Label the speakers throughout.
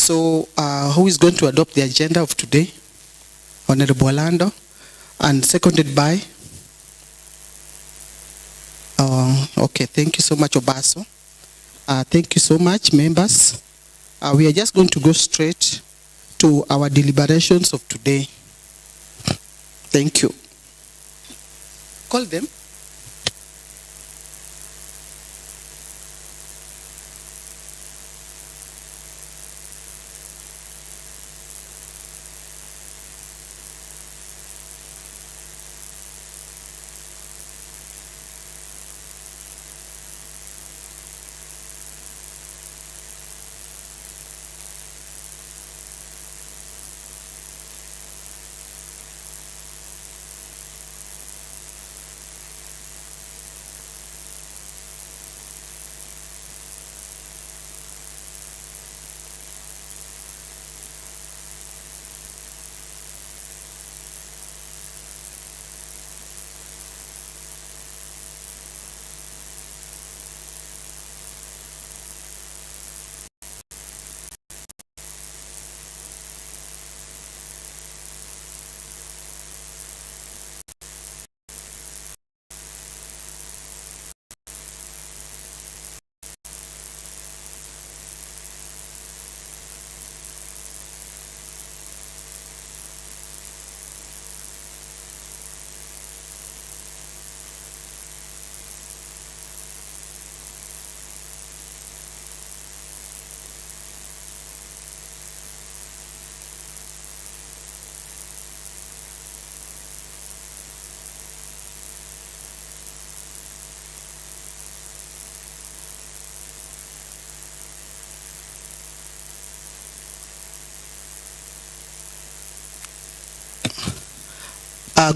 Speaker 1: So who is going to adopt the agenda of today? Honorable Orlando, and seconded by? Okay, thank you so much, Obaso. Thank you so much, members. We are just going to go straight to our deliberations of today. Thank you. Call them.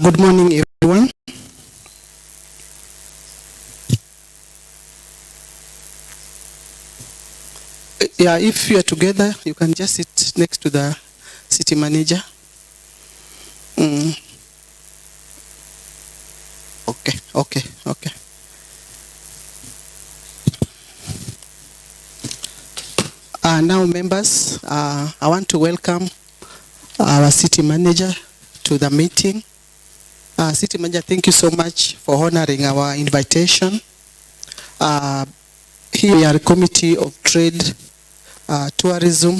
Speaker 1: Good morning, everyone. Yeah, if you are together, you can just sit next to the city manager. Okay. Now, members, I want to welcome our city manager to the meeting. City Manager, thank you so much for honoring our invitation. Here we are a committee of trade, tourism,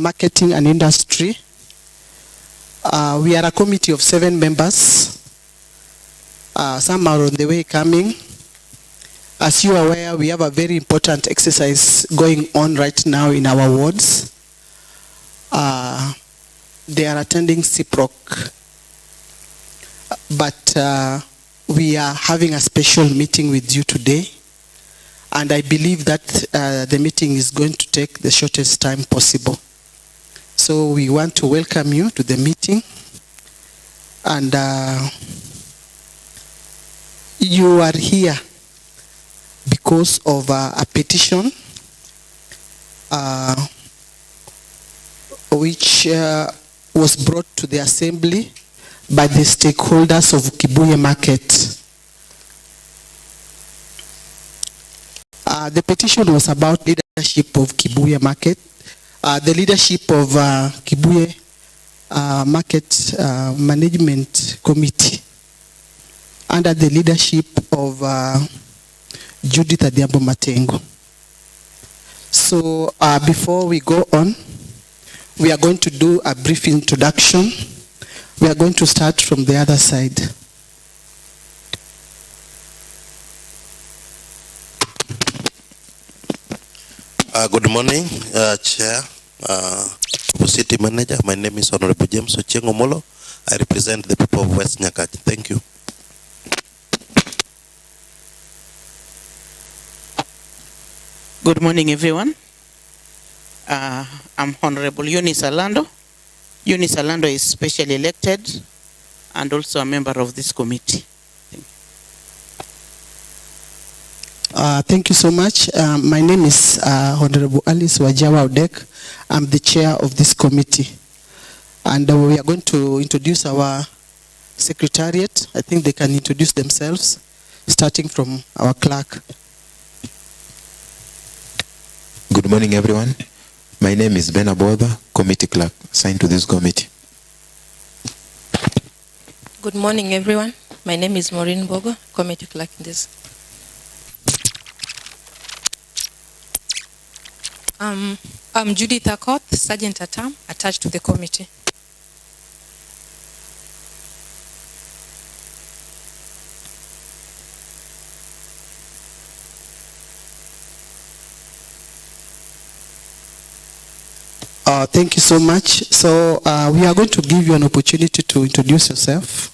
Speaker 1: marketing and industry. We are a committee of 7 members. Some are on the way coming. As you are aware, we have a very important exercise going on right now in our wards. They are attending CPROC. But we are having a special meeting with you today, and I believe that the meeting is going to take the shortest time possible. So we want to welcome you to the meeting, and you are here because of a petition which was brought to the Assembly by the stakeholders of Kibuye Market. The petition was about leadership of Kibuye Market, the leadership of Kibuye Market Management Committee under the leadership of Judith Adhiambo Matengo. So before we go on, we are going to do a brief introduction. We are going to start from the other side.
Speaker 2: Good morning, Chair, City Manager. My name is Honorable James Ochengo-Molo. I represent the people of West Nyakach. Thank you.
Speaker 3: Good morning, everyone. I'm Honorable Eunice Orlando. Eunice Orlando is specially elected and also a member of this committee.
Speaker 1: Thank you so much. My name is Honorable Alice Wajawa Odek. I'm the chair of this committee. And we are going to introduce our secretariat. I think they can introduce themselves, starting from our clerk.
Speaker 4: Good morning, everyone. My name is Ben Abodha, committee clerk, assigned to this committee.
Speaker 5: Good morning, everyone. My name is Maureen Bogo, committee clerk in this. I'm Judith Akoth, Sergeant at Arm, attached to the committee.
Speaker 1: Thank you so much. So we are going to give you an opportunity to introduce yourself.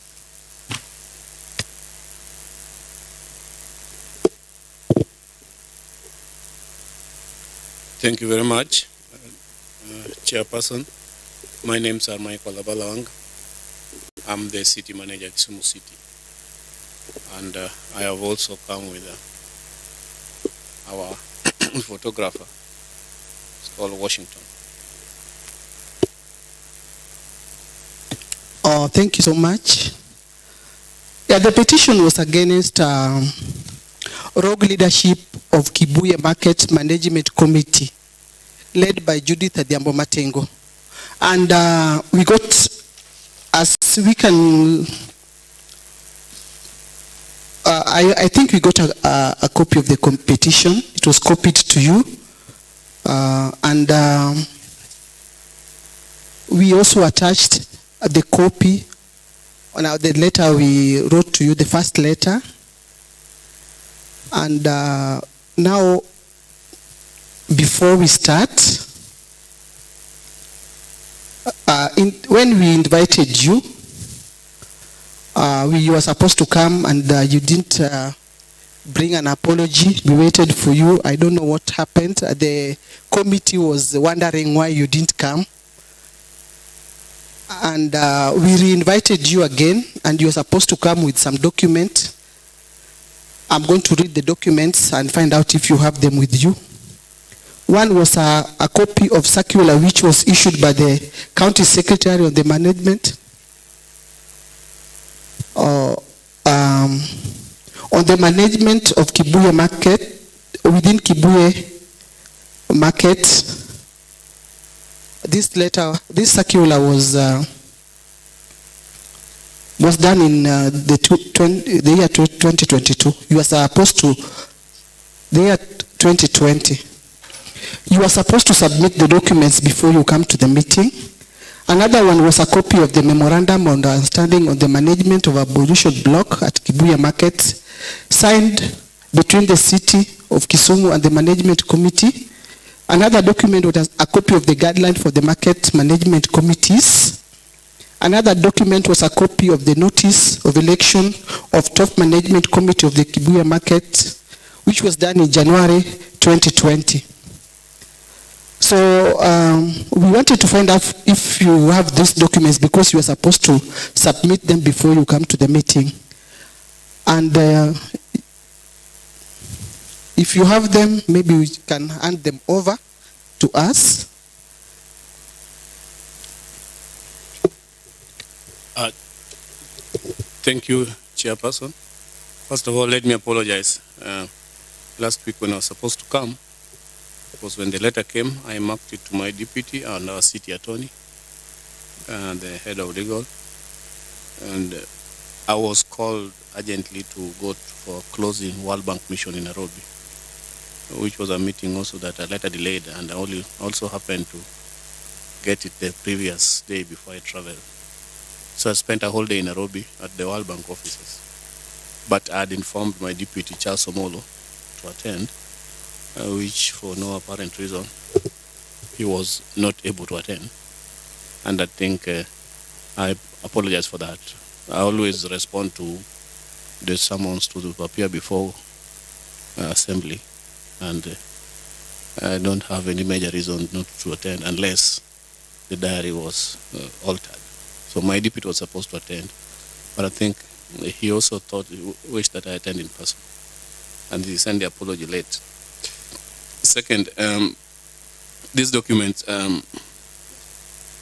Speaker 6: Thank you very much, Chairperson. My name is Michael Abalawang. I'm the city manager at Kisumu City. And I have also come with our photographer. It's called Washington.
Speaker 1: Oh, thank you so much. Yeah, the petition was against rogue leadership of Kibuye Market Management Committee, led by Judith Adhiambo Matengo. And we got, as we can, I think we got a copy of the petition. It was copied to you. And we also attached the copy on the letter we wrote to you, the first letter. And now, before we start, when we invited you, you were supposed to come and you didn't bring an apology. We waited for you. I don't know what happened. The committee was wondering why you didn't come. And we re-invited you again, and you were supposed to come with some document. I'm going to read the documents and find out if you have them with you. One was a copy of circular which was issued by the county secretary on the management. On the management of Kibuye Market, within Kibuye Market, this circular was done in the year 2022. You are supposed to, the year 2020. You are supposed to submit the documents before you come to the meeting. Another one was a copy of the memorandum of understanding on the management of abolition block at Kibuye Market, signed between the city of Kisumu and the management committee. Another document was a copy of the guideline for the market management committees. Another document was a copy of the notice of election of top management committee of the Kibuye Market, which was done in January 2020. So we wanted to find out if you have these documents because you are supposed to submit them before you come to the meeting. And if you have them, maybe we can hand them over to us.
Speaker 6: Thank you, Chairperson. First of all, let me apologize. Last week when I was supposed to come, because when the letter came, I marked it to my deputy and our city attorney and the head of legal. And I was called urgently to go for a closing World Bank mission in Nairobi, which was a meeting also that I later delayed, and I also happened to get it the previous day before I traveled. So I spent a whole day in Nairobi at the World Bank offices. But I had informed my deputy, Charles Omolo, to attend, which for no apparent reason, he was not able to attend. And I think I apologize for that. I always respond to the summons to appear before assembly, and I don't have any major reason not to attend unless the diary was altered. So my deputy was supposed to attend, but I think he also wished that I attend in person, and he sent the apology late. Second, these documents,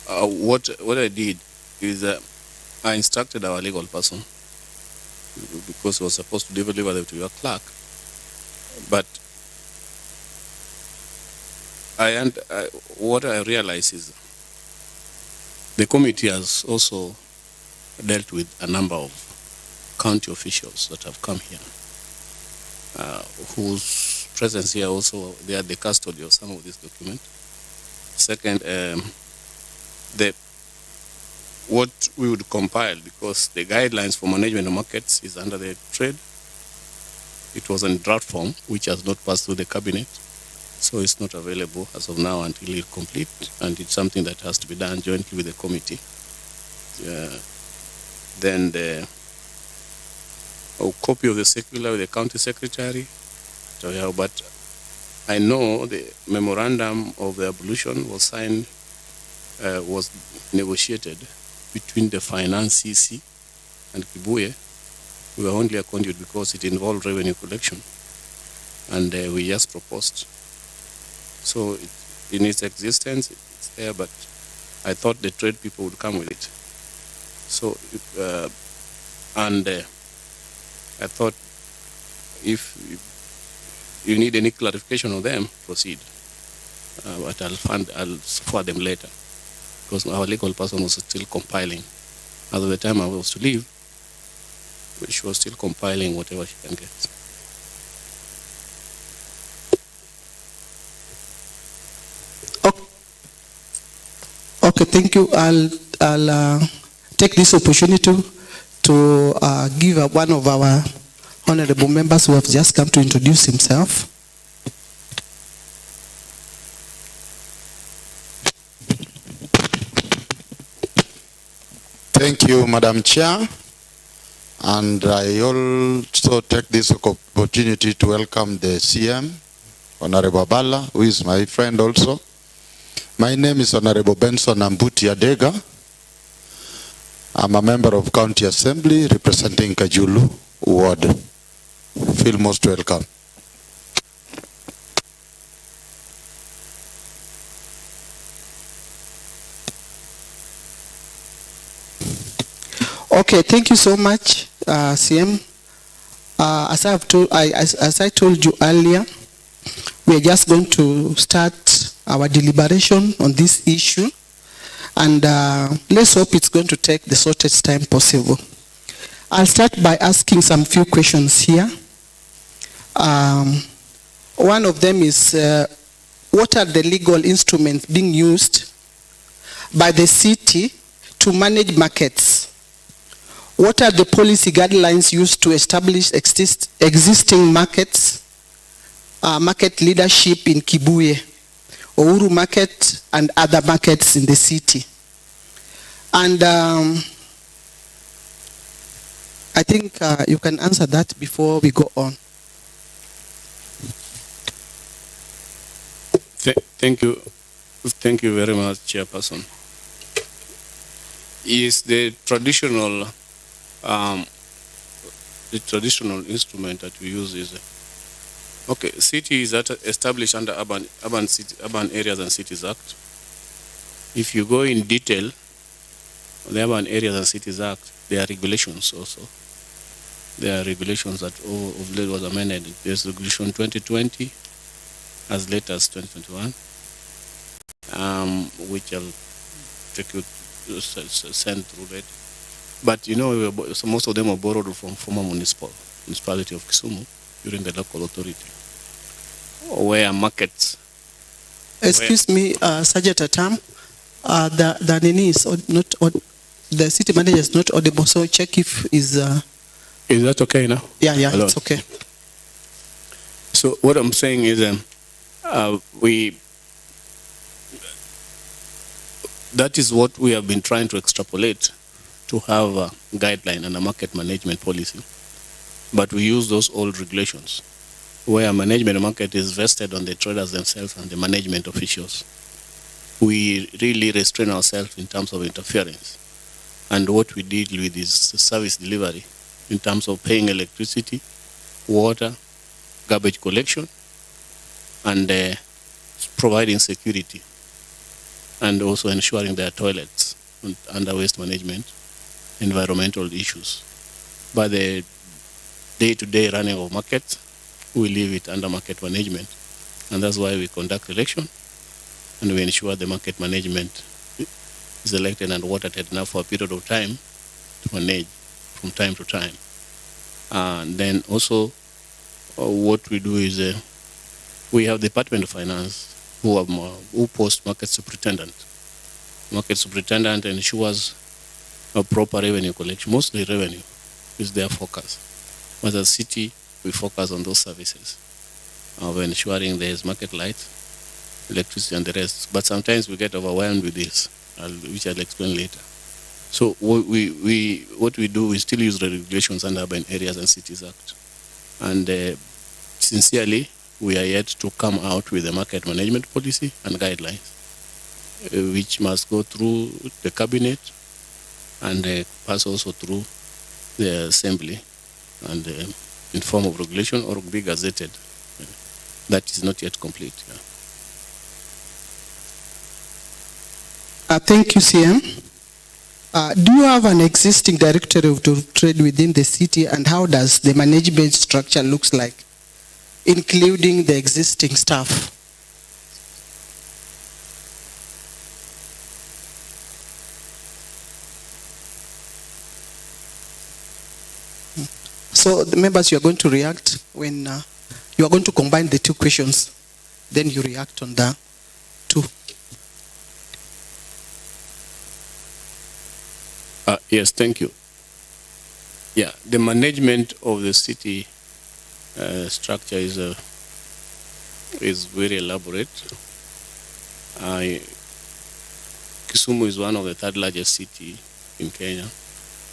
Speaker 6: what I did is I instructed our legal person, because he was supposed to deliver them to your clerk, but what I realize is the committee has also dealt with a number of county officials that have come here, whose presence here also, they are the custody of some of these documents. Second, what we would compile, because the guidelines for management of markets is under the trade. It was in draft form, which has not passed through the cabinet. So it's not available as of now until it's complete, and it's something that has to be done jointly with the committee. Then a copy of the circular with the county secretary. So, yeah, but I know the memorandum of the abolition was signed, was negotiated between the finance CC and Kibuye. We were only a conduit because it involved revenue collection, and we just proposed. So in its existence, it's there, but I thought the trade people would come with it. So, I thought if you need any clarification of them, proceed. But I'll forward them later, because our legal person was still compiling. As of the time I was to leave, she was still compiling whatever she can get.
Speaker 1: Okay, thank you. I'll take this opportunity to give one of our honorable members who have just come to introduce himself.
Speaker 7: Thank you, Madam Chair. And I also take this opportunity to welcome the CM, Honorable Bala, who is my friend also. My name is Honorable Benson Ambuti Adega. I'm a member of County Assembly representing Kajulu Ward. Feel most welcome.
Speaker 1: Okay, thank you so much, CM. As I told you earlier, we are just going to start our deliberation on this issue, and let's hope it's going to take the shortest time possible. I'll start by asking some few questions here. One of them is, what are the legal instruments being used by the city to manage markets? What are the policy guidelines used to establish existing markets, market leadership in Kibuye, Uhuru Market, and other markets in the city? And I think you can answer that before we go on.
Speaker 6: Thank you. Thank you very much, Chairperson. Is the traditional instrument that we use is okay. City is established under Urban Areas and Cities Act. If you go in detail, the Urban Areas and Cities Act, there are regulations also. There are regulations that of late was amended. There's Regulation 2020, as late as 2021, which I'll take you to send through that. But you know, so most of them are borrowed from former municipality of Kisumu during the local authority, where markets.
Speaker 1: Excuse me, Sergeant Atam, the nini is not, the city manager is not audible, so check if is.
Speaker 6: Is that okay now?
Speaker 1: Yeah,
Speaker 6: Hello.
Speaker 1: It's okay.
Speaker 6: So what I'm saying is, that is what we have been trying to extrapolate, to have a guideline and a market management policy. But we use those old regulations, where management of market is vested on the traders themselves and the management officials. We really restrain ourselves in terms of interference. And what we deal with is service delivery in terms of paying electricity, water, garbage collection, and providing security, and also ensuring their toilets under waste management, environmental issues. But the day-to-day running of markets, we leave it under market management. And that's why we conduct election and we ensure the market management is elected and watered enough for a period of time to manage from time to time. And then also what we do is we have the Department of Finance who post market superintendent. Market superintendent ensures a proper revenue collection. Mostly revenue is their focus. As a city, we focus on those services of ensuring there is market light, electricity, and the rest. But sometimes we get overwhelmed with this, which I'll explain later. So what we do, we still use the regulations under Urban Areas and Cities Act. And sincerely, we are yet to come out with a market management policy and guidelines, which must go through the cabinet and pass also through the assembly and in form of regulation or be gazetted. That is not yet complete.
Speaker 1: Thank you, CM. Do you have an existing directory of trade within the city, and how does the management structure looks like, including the existing staff? So the members, you are going to react when you are going to combine the two questions, then you react on the two.
Speaker 6: Yes, thank you. Yeah, the management of the city structure is very elaborate. Kisumu is one of the third largest city in Kenya,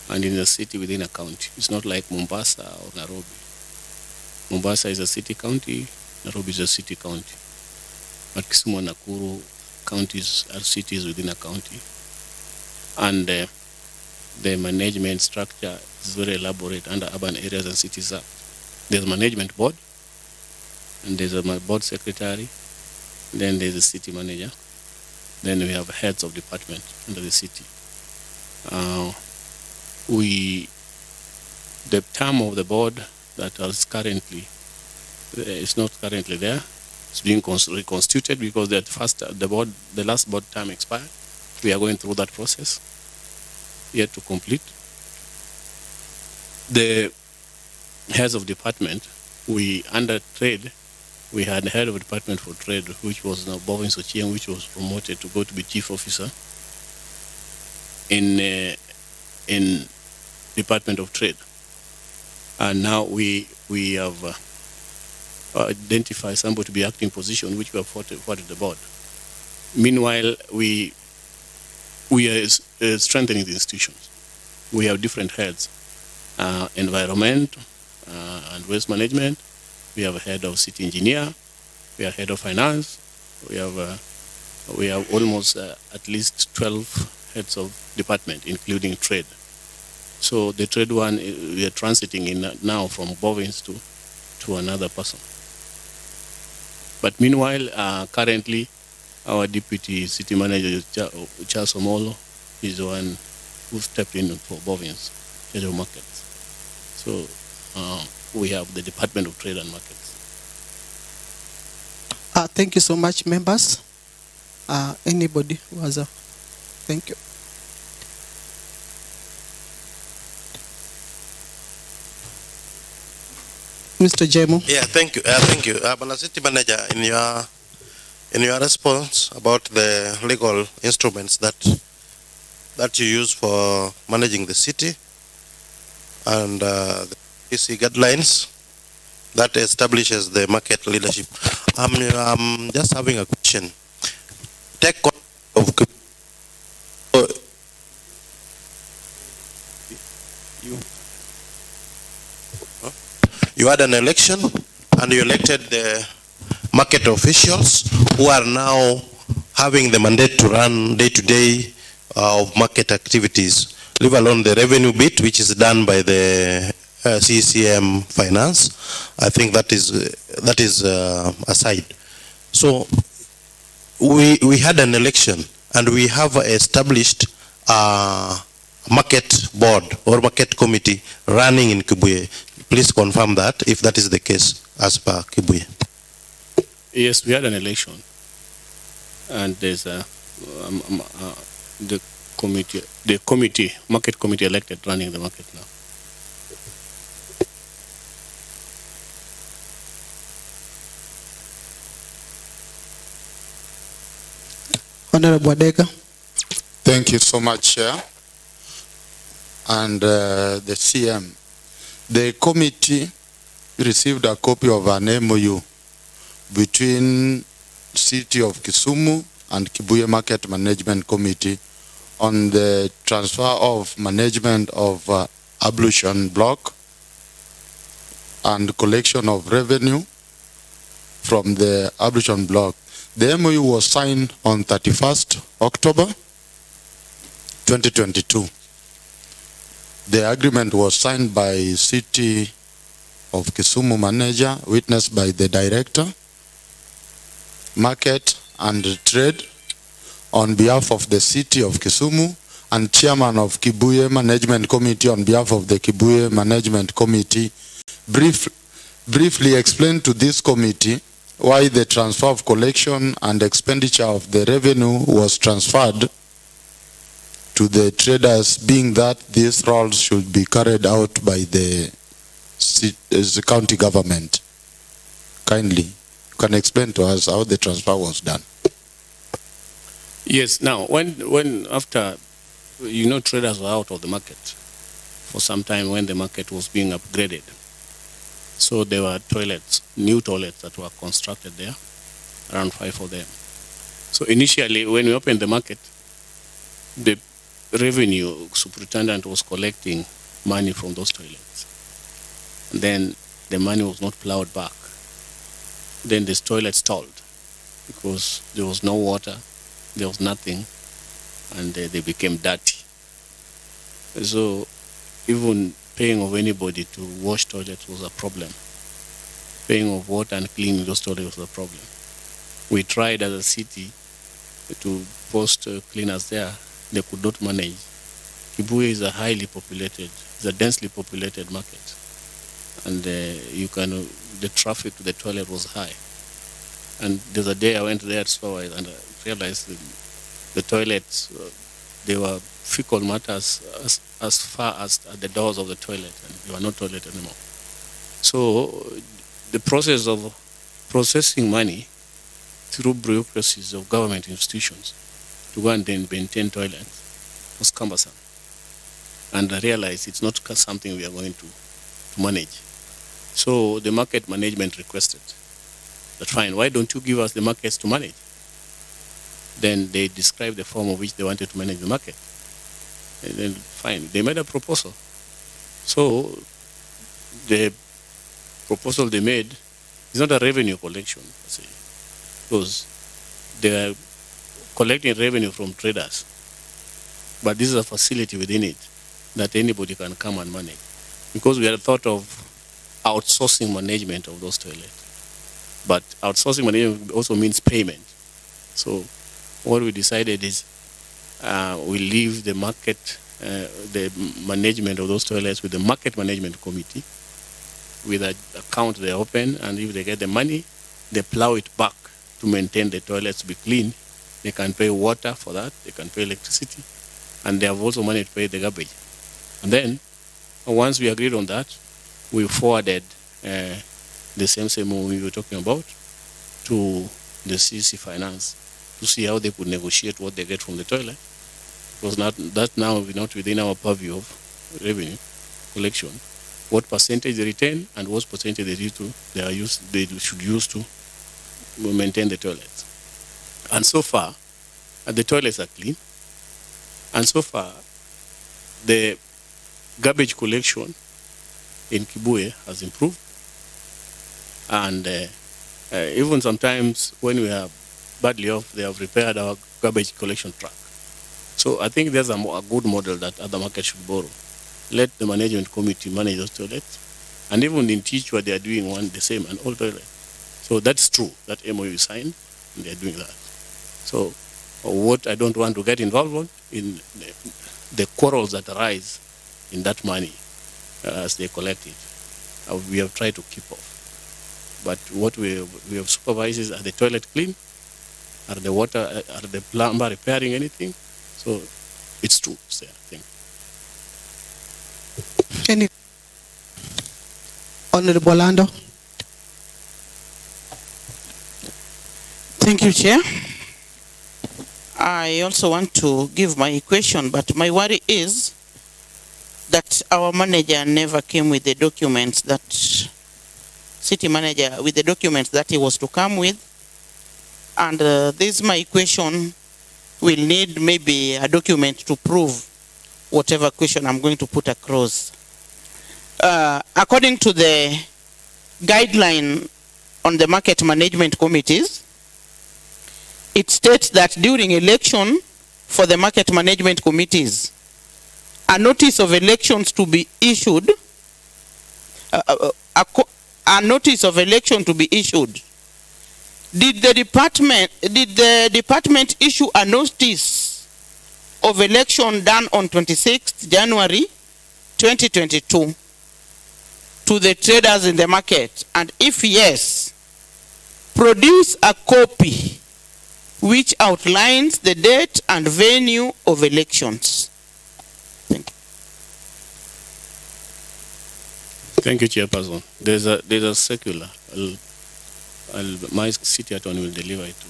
Speaker 6: and in a city within a county. It's not like Mombasa or Nairobi. Mombasa is a city county, Nairobi is a city county. But Kisumu and Nakuru counties are cities within a county. And the management structure is very elaborate under Urban Areas and Cities Act. There's a management board, and there's a board secretary, then there's a city manager, then we have heads of department under the city. The term of the board that is currently, is not currently there. It's being reconstituted because the last board term expired. We are going through that process, yet to complete. The heads of department, under trade, we had the head of department for trade, which was now Bovin Sochieng, which was promoted to go to be chief officer in Department of Trade. And now we have identified somebody to be acting position, which we have forwarded the board. Meanwhile, we are strengthening the institutions. We have different heads, environment and waste management. We have a head of city engineer. We have head of finance. We have almost at least 12 heads of department, including trade. So the trade one, we are transiting in now from Bovins to another person. But meanwhile, currently, our deputy city manager, Charles Omolo, is the one who stepped in for Bovins, head of markets. So we have the Department of Trade and Markets.
Speaker 1: Thank you so much, members. Anybody who has a... Thank you. Mr. Jemo.
Speaker 2: Yeah, thank you. Thank you. Bana City Manager, in your response about the legal instruments that you use for managing the city and the PC guidelines that establishes the market leadership, I'm just having a question. Take of you had an election and you elected the market officials who are now having the mandate to run day-to-day of market activities, leave alone the revenue bit, which is done by the CCM Finance. I think that is aside. So we had an election and we have established a market board or market committee running in Kibuye. Please confirm that if that is the case as per Kibuye.
Speaker 6: Yes, we had an election. and there's the committee, market committee elected running the market now.
Speaker 1: Honorable Adega.
Speaker 7: Thank you so much, Chair. And the CM. The committee received a copy of an MOU between City of Kisumu and Kibuye Market Management Committee on the transfer of management of ablution block and collection of revenue from the ablution block. The MOU was signed on 31st October 2022. The agreement was signed by City of Kisumu Manager, witnessed by the Director, Market and Trade, on behalf of the City of Kisumu, and Chairman of Kibuye Management Committee on behalf of the Kibuye Management Committee, briefly explained to this committee why the transfer of collection and expenditure of the revenue was transferred to the traders, being that these roles should be carried out by the county government. Kindly, you can explain to us how the transfer was done.
Speaker 6: Yes, now, when after, traders were out of the market for some time when the market was being upgraded. So there were toilets, new toilets that were constructed there, around 5 of them. So initially, when we opened the market, the revenue superintendent was collecting money from those toilets. And then the money was not plowed back. Then this toilet stalled because there was no water, there was nothing, and they became dirty. So even paying of anybody to wash toilets was a problem. Paying of water and cleaning those toilets was a problem. We tried as a city to post cleaners there. They could not manage. Kibuye is a highly populated, it's a densely populated market. And the traffic to the toilet was high. And there's a day I went there and I realized the toilets, they were fecal matters as far as at the doors of the toilet, and they were not toilet anymore. So the process of processing money through bureaucracies of government institutions to go and then maintain toilets was cumbersome. And I realized it's not something we are going to manage. So the market management requested that, fine, why don't you give us the markets to manage? Then they described the form of which they wanted to manage the market. And then, fine, they made a proposal. So the proposal they made is not a revenue collection, per se, because they are collecting revenue from traders. But this is a facility within it that anybody can come and manage. Because we had thought of outsourcing management of those toilets. But outsourcing management also means payment. So what we decided is we leave the market, the management of those toilets with the market management committee, with an account they open, and if they get the money, they plow it back to maintain the toilets to be clean. They can pay water for that, they can pay electricity, and they have also money to pay the garbage. And then, once we agreed on that, we forwarded the same we were talking about to the CC Finance to see how they could negotiate what they get from the toilet. Because that now is not within our purview of revenue collection. What percentage they retain and what percentage they should use to maintain the toilets. And so far, the toilets are clean. And so far, the garbage collection in Kibuye has improved. And even sometimes when we are badly off, they have repaired our garbage collection truck. So I think there's a good model that other markets should borrow. Let the management committee manage those toilets. And even in Tichwa, they are doing the same, an old toilet. So that's true, that MOU is signed, and they are doing that. So what I don't want to get involved in the quarrels that arise in that money as they collect it. We have tried to keep off. But what we have supervised is, are the toilet clean? Are the water, are the plumber repairing anything? So it's true, it's there. Thank you.
Speaker 1: Any Honorable Lando?
Speaker 3: Thank you, Chair. I also want to give my question, but my worry is that our manager never came with the documents that, city manager, with the documents that he was to come with. And this, my question, will need maybe a document to prove whatever question I'm going to put across. According to the guideline on the market management committees, it states that during election for the market management committees, a notice of elections to be issued, a notice of election to be issued. Did the department issue a notice of election done on 26th January 2022 to the traders in the market? And if yes, produce a copy which outlines the date and venue of elections. Thank you.
Speaker 6: Thank you, Chairperson. There's a circular. My city attorney will deliver it to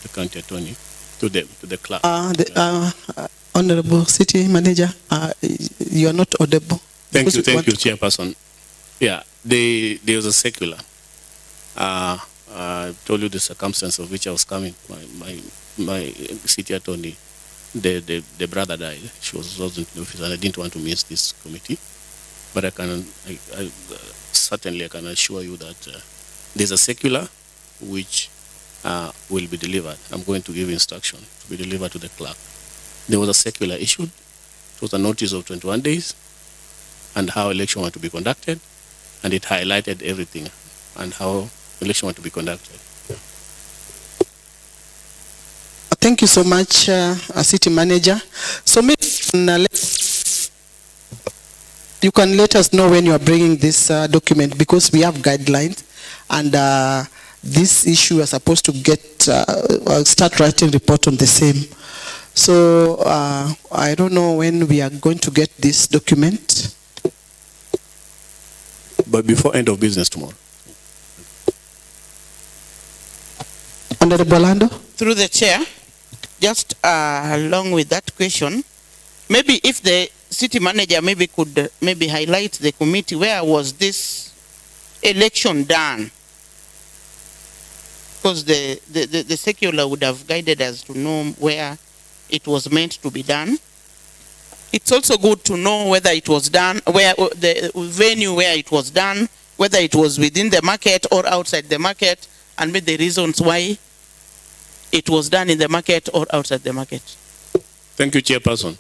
Speaker 6: the county attorney, to the clerk.
Speaker 1: Honorable City Manager, you are not audible.
Speaker 6: Thank you, Chairperson. Yeah, there was a circular. I told you the circumstance of which I was coming. My city attorney, the brother died. She wasn't in office, and I didn't want to miss this committee. But I certainly can assure you that there's a circular which will be delivered. I'm going to give instruction to be delivered to the clerk. There was a circular issued. It was a notice of 21 days and how election was to be conducted, and it highlighted everything and how election was to be conducted.
Speaker 1: Thank you so much, City Manager. So maybe you can let us know when you are bringing this document, because we have guidelines, and this issue is supposed to get start writing report on the same. So I don't know when we are going to get this document.
Speaker 6: But before end of business tomorrow.
Speaker 1: Honorable Lando?
Speaker 3: Through the chair, just along with that question, maybe if the city manager maybe could highlight the committee, where was this election done? Because the circular would have guided us to know where it was meant to be done. It's also good to know whether it was done, where the venue where it was done, whether it was within the market or outside the market, and maybe the reasons why it was done in the market or outside the market.
Speaker 6: Thank you, Chairperson.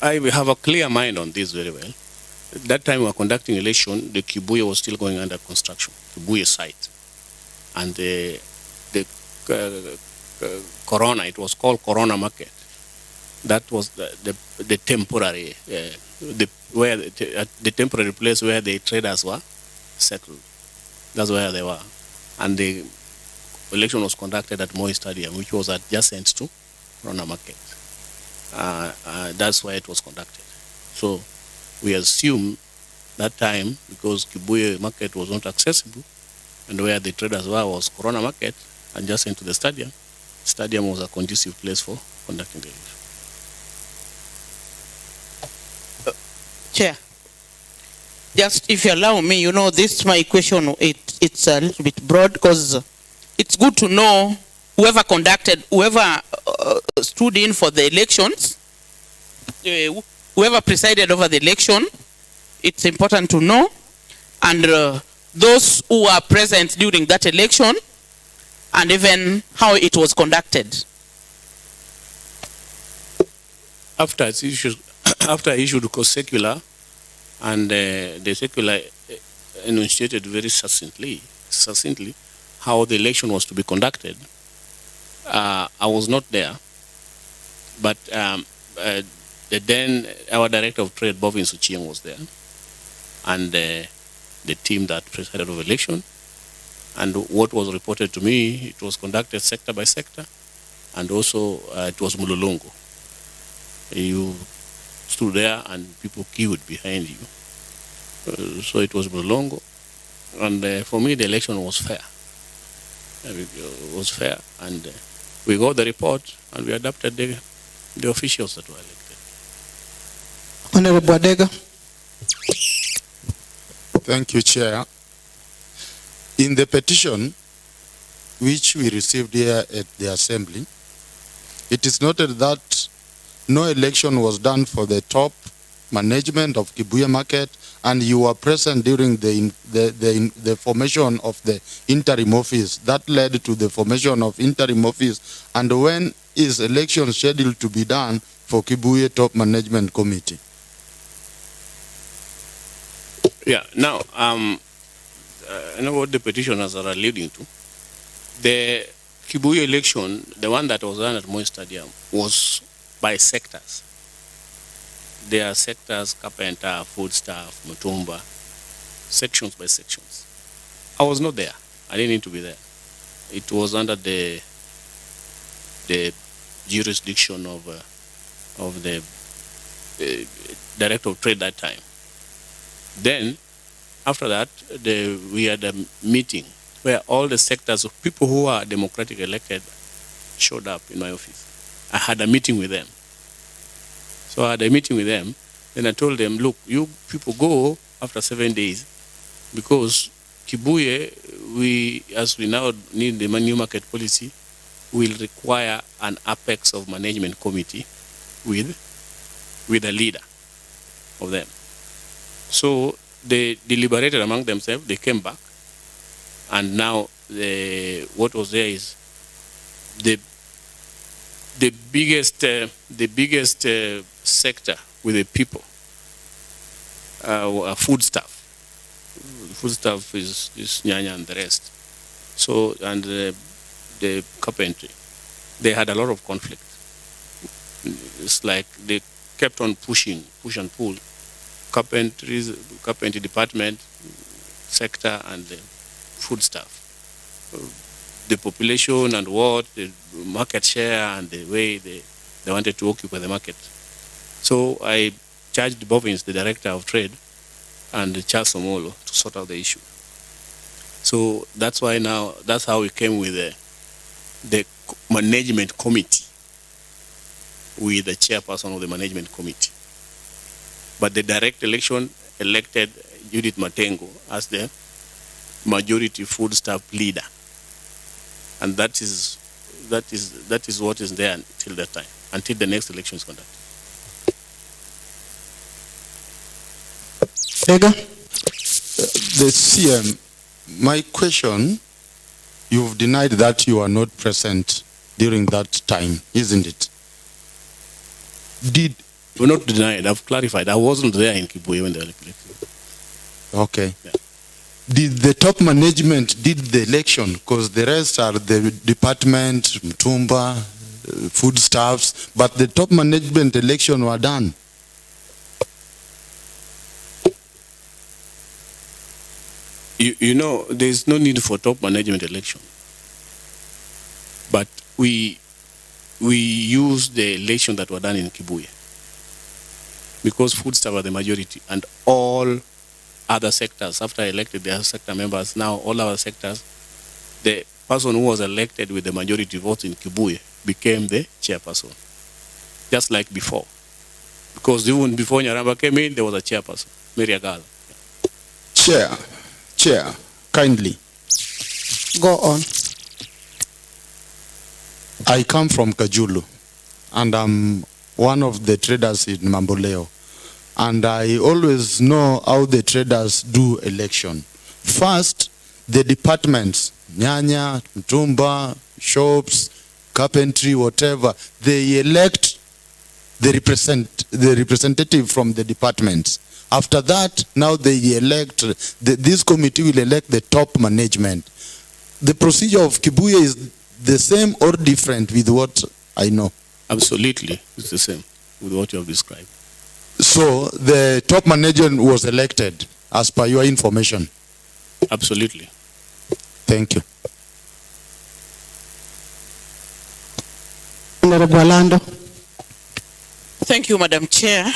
Speaker 6: I have a clear mind on this very well. That time we were conducting election, the Kibuye was still going under construction, Kibuye site. And the Corona, it was called Corona Market. That was the temporary, the temporary place where the traders were settled. That's where they were. And the election was conducted at Moi Stadium, which was adjacent to Corona Market. That's where it was conducted. So we assume that time, because Kibuye Market was not accessible, and where the traders were was Corona Market, adjacent to the stadium. Stadium was a conducive place for conducting the election.
Speaker 3: Chair, just if you allow me, you know, this my question, it's a little bit broad, because it's good to know whoever stood in for the elections, whoever presided over the election, it's important to know, and those who are present during that election, and even how it was conducted.
Speaker 6: After it's issued, after issued circular, and the circular enunciated very succinctly how the election was to be conducted. I was not there, but then our Director of Trade, Bovin Suchieng, was there, and the team that presided over election, And what was reported to me, it was conducted sector by sector, and also it was Mulolongo. You stood there and people queued behind you. So it was Mulolongo. And for me, the election was fair. It was fair, and we got the report, and we adopted the officials that were elected.
Speaker 1: Honorable Adega.
Speaker 7: Thank you, Chair. In the petition, which we received here at the Assembly, it is noted that no election was done for the top management of Kibuye Market, and you were present during the formation of the interim office. That led to the formation of interim office. And when is election scheduled to be done for Kibuye Top Management Committee?
Speaker 6: Yeah, now, I know what the petitioners are alluding to. The Kibuye election, the one that was done at Moi Stadium, was by sectors. There are sectors, carpenter, food staff, mutumba, sections by sections. I was not there. I didn't need to be there. It was under the jurisdiction of the Director of Trade that time. Then, after that, we had a meeting where all the sectors of people who are democratic elected showed up in my office. I had a meeting with them. So I had a meeting with them, then I told them, look, you people go after 7 days, because Kibuye, as we now need the new market policy, will require an apex of management committee with a leader of them. So they deliberated among themselves, they came back, and now what was there is the biggest sector with the people, food staff. Food staff is Nyanya and the rest. So, and the carpentry, they had a lot of conflict. It's like they kept on push and pull. Carpentry department, sector, and the food staff. The population and the market share and the way they wanted to occupy the market. So I charged Bobbins, the Director of Trade, and Charles Omolo to sort out the issue. So that's why now, that's how we came with the management committee, with the chairperson of the management committee. But the direct election elected Judith Matengo as the majority food staff leader. And that is what is there until that time, until the next election is conducted.
Speaker 1: Ega?
Speaker 7: The CM, my question, you've denied that you are not present during that time, isn't it?
Speaker 6: We're not denied, I've clarified. I wasn't there in Kibuye when they were elected.
Speaker 7: Okay.
Speaker 6: Yeah.
Speaker 7: Did the top management did the election? Because the rest are the department, Mtumba, food staffs, but the top management election were done.
Speaker 6: You know, there's no need for top management election. But we use the election that were done in Kibuye, because food staff are the majority, and all other sectors, after I elected their sector members, now all our sectors, the person who was elected with the majority votes in Kibuye became the chairperson, just like before. Because even before Nyaramba came in, there was a chairperson, Mary Agala.
Speaker 7: Chair, kindly.
Speaker 1: Go on.
Speaker 7: I come from Kajulu, and I'm one of the traders in Mamboleo. And I always know how the traders do election. First, the departments, Nyanya, Mtumba, shops, carpentry, whatever, they elect the representative from the departments. After that, now they elect, this committee will elect the top management. The procedure of Kibuye is the same or different with what I know?
Speaker 6: Absolutely, it's the same with what you have described.
Speaker 7: So the top manager was elected as per your information?
Speaker 6: Absolutely.
Speaker 7: Thank you.
Speaker 1: Honorable Alando.
Speaker 3: Thank you, Madam Chair.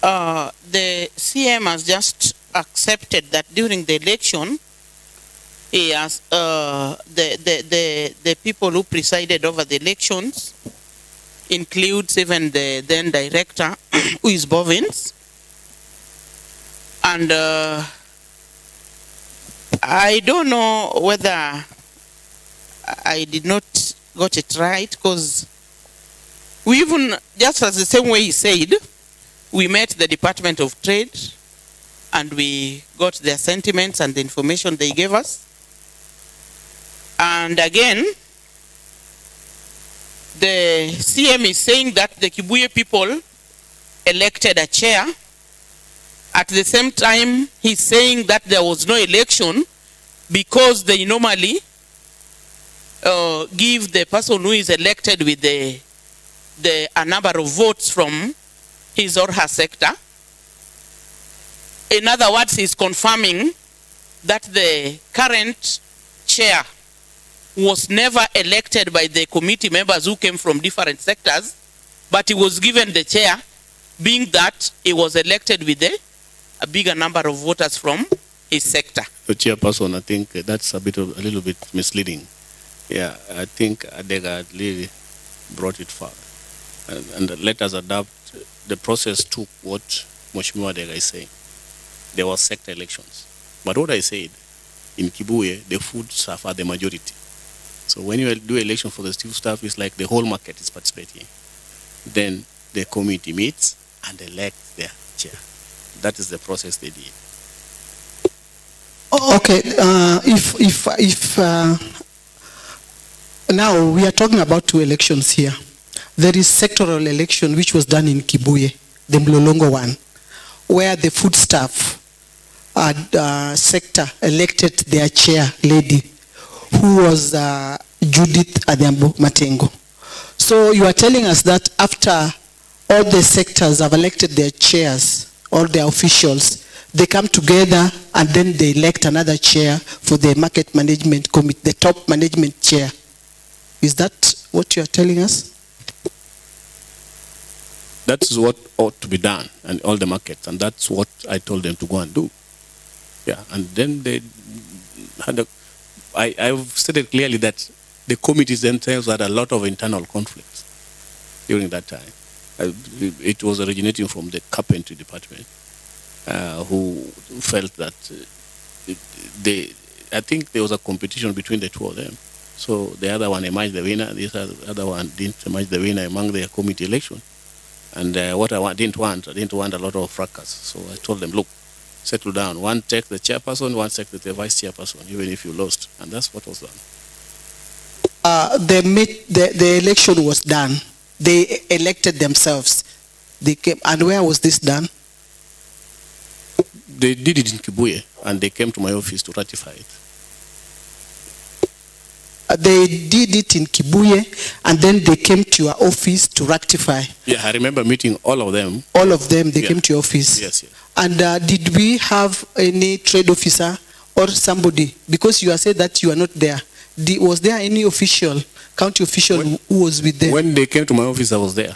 Speaker 3: The CM has just accepted that during the election, he has, the people who presided over the elections includes even the then director, who is Bovins. And I don't know whether I did not got it right, because we even, just as the same way he said, we met the Department of Trade and we got their sentiments and the information they gave us. And again, the CM is saying that the Kibuye people elected a chair. At the same time, he's saying that there was no election because they normally give the person who is elected with a number of votes from his or her sector. In other words, he's confirming that the current chair was never elected by the committee members who came from different sectors, but he was given the chair, being that he was elected with a bigger number of voters from his sector.
Speaker 6: The chairperson, I think that's a little bit misleading. Yeah, I think Adega really brought it far. And let us adapt. The process took what Mheshimiwa Adega is saying. There were sector elections. But what I said, in Kibuye, the food staff are the majority. So when you do election for the food staff, it's like the whole market is participating. Then the committee meets and elects their chair. That is the process they did.
Speaker 1: Okay, now we are talking about two elections here. There is sectoral election which was done in Kibuye, the Mlolongo one, where the food staff sector elected their chair lady, who was Judith Adhiambo Matengo. So you are telling us that after all the sectors have elected their chairs, all their officials, they come together and then they elect another chair for the market management committee, the top management chair. Is that what you are telling us?
Speaker 6: That's what ought to be done, and all the markets, and that's what I told them to go and do. Yeah, and then they had I've stated clearly that the committees themselves had a lot of internal conflicts during that time. It was originating from the carpentry department, who felt that I think there was a competition between the two of them. So the other one emerged the winner, the other one didn't emerge the winner among their committee election. And what I didn't want a lot of fracas. So I told them, look, settle down. One take the chairperson, one take the vice chairperson, even if you lost. And that's what was done.
Speaker 1: The election was done. They elected themselves. They came, and where was this done?
Speaker 6: They did it in Kibuye, and they came to my office to ratify it.
Speaker 1: They did it in Kibuye, and then they came to your office to rectify.
Speaker 6: Yeah, I remember meeting all of them.
Speaker 1: All of them, they came to your office?
Speaker 6: Yes, yes.
Speaker 1: And did we have any trade officer or somebody? Because you are saying that you are not there. Was there any official, county official who was with them?
Speaker 6: When they came to my office, I was there.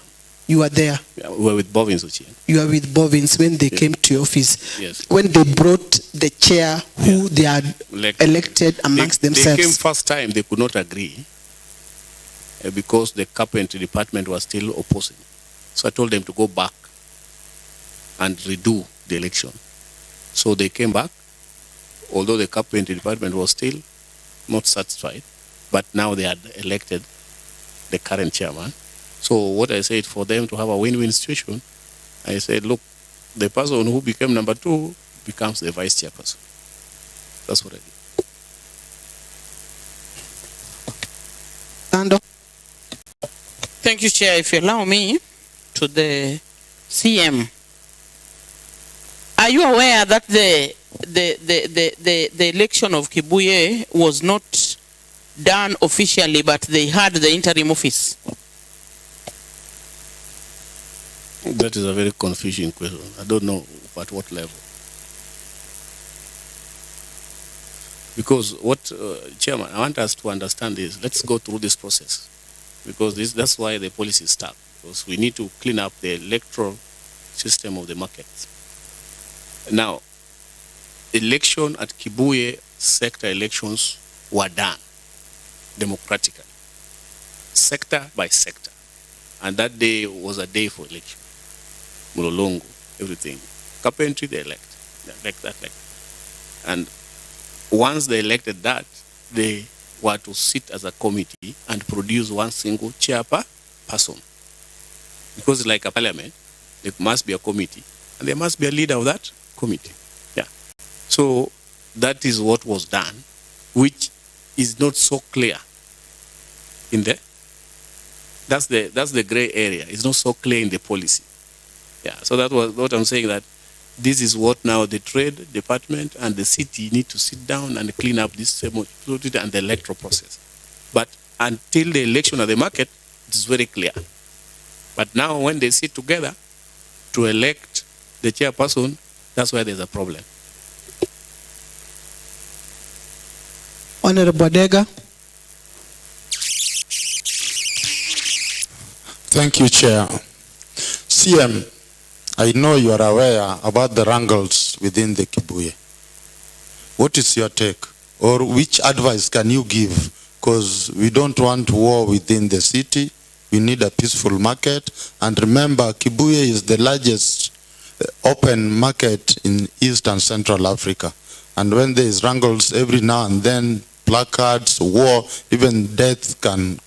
Speaker 1: You were there?
Speaker 6: Yeah, we were with Bovins.
Speaker 1: You were with Bovins when they came to your office?
Speaker 6: Yes.
Speaker 1: When they brought the chair who they had elected amongst themselves?
Speaker 6: They came first time, they could not agree because the carpentry department was still opposing. So I told them to go back and redo the election. So they came back, although the carpentry department was still not satisfied, but now they had elected the current chairman. So what I said, for them to have a win-win situation, I said, look, the person who became number 2 becomes the vice chairperson. That's what I did.
Speaker 3: Thank you, Chair. If you allow me, to the CM. Are you aware that the election of Kibuye was not done officially, but they had the interim office?
Speaker 6: That is a very confusing question. I don't know at what level. Because what, Chairman, I want us to understand is, let's go through this process. Because that's why the policy is stuck. Because we need to clean up the electoral system of the markets. Now, election at Kibuye sector elections were done democratically, sector by sector. And that day was a day for election. Mulolongo, everything. Carpentry, they elect. And once they elected that, they were to sit as a committee and produce one single chairperson. Because like a parliament, there must be a committee, and there must be a leader of that committee. Yeah. So that is what was done, which is not so clear in the, that's the gray area. It's not so clear in the policy. Yeah. So that was what I'm saying, that this is what now the trade department and the city need to sit down and clean up this and the electoral process. But until the election of the market, it is very clear. But now when they sit together to elect the chairperson, that's why there's a problem.
Speaker 1: Honorable Adega.
Speaker 7: Thank you, Chair. CM, I know you are aware about the wrangles within the Kibuye. What is your take? Or which advice can you give? Because we don't want war within the city. We need a peaceful market. And remember, Kibuye is the largest open market in East and Central Africa. And when there is wrangles every now and then, placards, war, even death can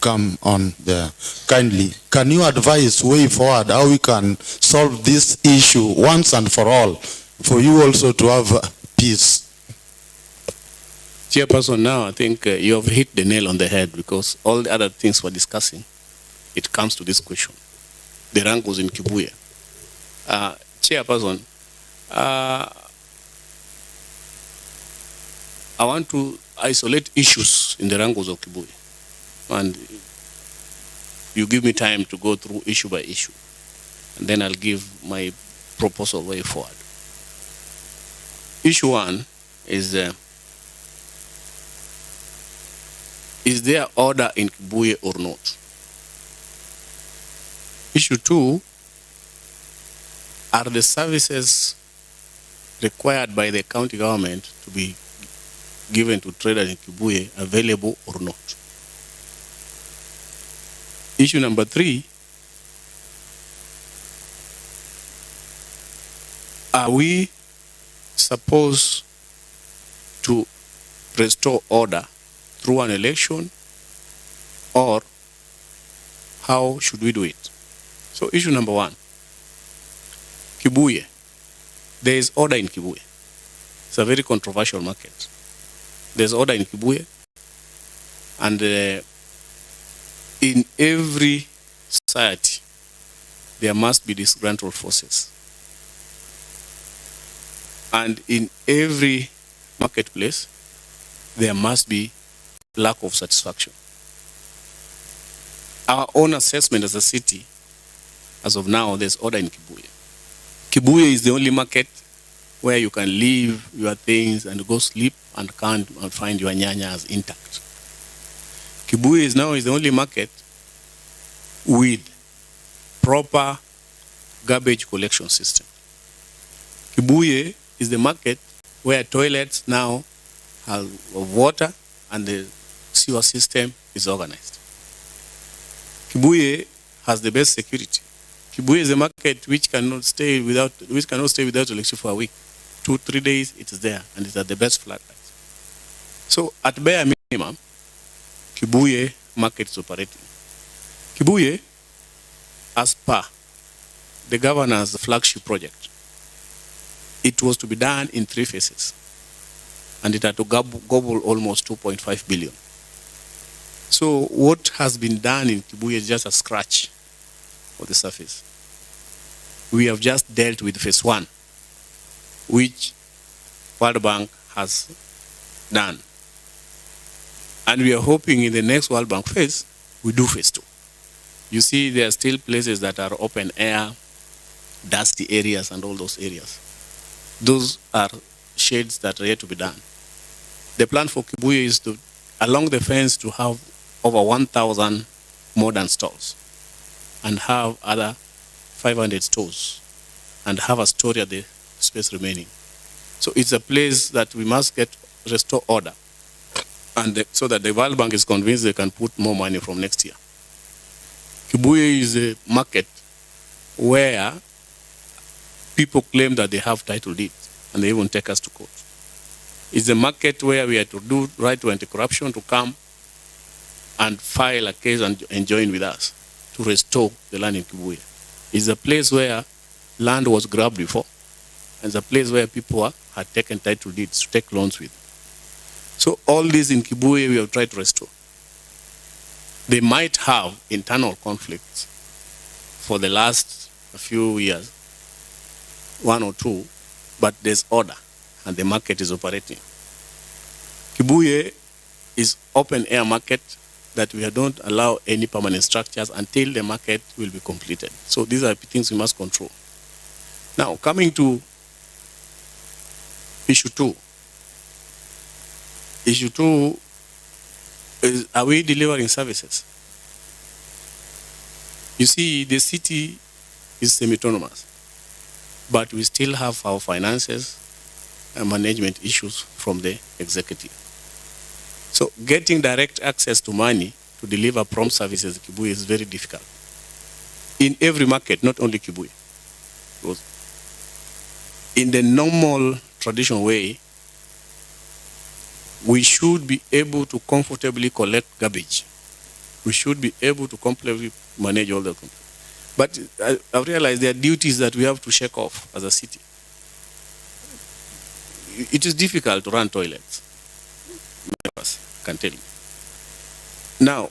Speaker 7: come on there. Kindly, can you advise way forward how we can solve this issue once and for all, for you also to have peace?
Speaker 6: Chairperson, now I think you have hit the nail on the head, because all the other things we're discussing, it comes to this question. The wrangles in Kibuye. Chairperson, I want to isolate issues in the wrangles of Kibuye. And you give me time to go through issue by issue. And then I'll give my proposal way forward. Issue one is there order in Kibuye or not? Issue two, are the services required by the county government to be given to traders in Kibuye available or not? Issue number three, are we supposed to restore order through an election, or how should we do it? So issue number one, Kibuye. There is order in Kibuye. It's a very controversial market. There's order in Kibuye, and in every society, there must be disgruntled forces. And in every marketplace, there must be lack of satisfaction. Our own assessment as a city, as of now, there's order in Kibuye. Kibuye is the only market where you can leave your things and go sleep and can't find your nyanyas intact. Kibuye is the only market with proper garbage collection system. Kibuye is the market where toilets now have water and the sewer system is organized. Kibuye has the best security. Kibuye is a market which cannot stay without electricity for a week. 2-3 days it is there, and it's at the best flat price. So at bare minimum, Kibuye market is operating. Kibuye, as per the governor's flagship project, it was to be done in 3 phases, and it had to gobble almost 2.5 billion. So what has been done in Kibuye is just a scratch of the surface. We have just dealt with phase 1, which World Bank has done. And we are hoping in the next World Bank phase, we do phase 2. You see, there are still places that are open air, dusty areas and all those areas. Those are shades that are yet to be done. The plan for Kibuye is to, along the fence, to have over 1,000 modern stalls and have other 500 stores and have a store at the space remaining. So it's a place that we must restore order, and so that the World Bank is convinced they can put more money from next year. Kibuye is a market where people claim that they have title deeds, and they even take us to court. It's a market where we have to do right to anti-corruption to come and file a case and join with us to restore the land in Kibuye. It's a place where land was grabbed before, and it's a place where people had taken title deeds to take loans with. So all this in Kibuye we have tried to restore. They might have internal conflicts for the last few years, 1 or 2, but there's order and the market is operating. Kibuye is open air market that we don't allow any permanent structures until the market will be completed. So these are things we must control. Now, coming to issue 2. Issue 2 is, are we delivering services? You see, the city is semi-autonomous, but we still have our finances and management issues from the executive. So getting direct access to money to deliver prompt services in Kibuye is very difficult. In every market, not only Kibuye. Because in the normal traditional way, we should be able to comfortably collect garbage. We should be able to comfortably manage all the company. But I've realized there are duties that we have to shake off as a city. It is difficult to run toilets. Many of us can tell you. Now,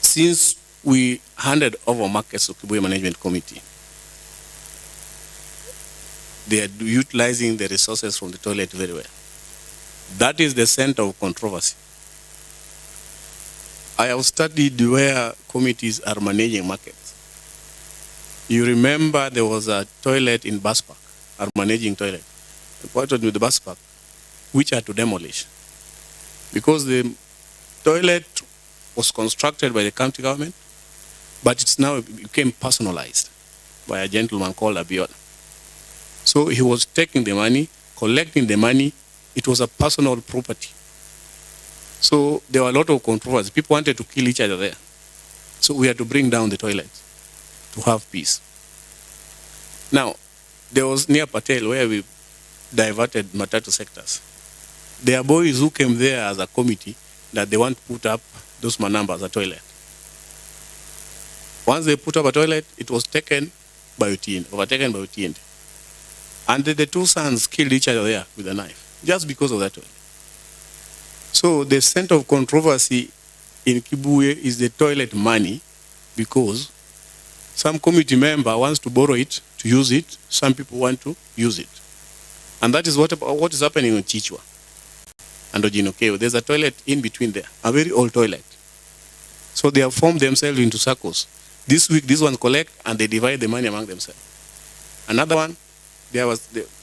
Speaker 6: since we handed over markets to Kibuye Management Committee, they are utilizing the resources from the toilet very well. That is the center of controversy. I have studied where committees are managing markets. You remember there was a toilet in Bus Park, our managing toilet, appointed with the Bus Park, which are to demolish. Because the toilet was constructed by the county government, but it's now became personalized by a gentleman called Abiona. So he was taking the money, collecting the money. It was a personal property. So there were a lot of controversy. People wanted to kill each other there. So we had to bring down the toilet to have peace. Now, there was near Patel where we diverted Matatu sectors. There are boys who came there as a committee that they want to put up those Manamba as a toilet. Once they put up a toilet, it was taken by Otiende, overtaken by Otiende. And the two sons killed each other there with a knife, just because of that toilet. So the center of controversy in Kibuye is the toilet money, because some committee member wants to borrow it, to use it, some people want to use it. And that is what is happening in Chichwa and Ojinokeo. There's a toilet in between there, a very old toilet. So they have formed themselves into circles. This week, this one collect, and they divide the money among themselves. Another one,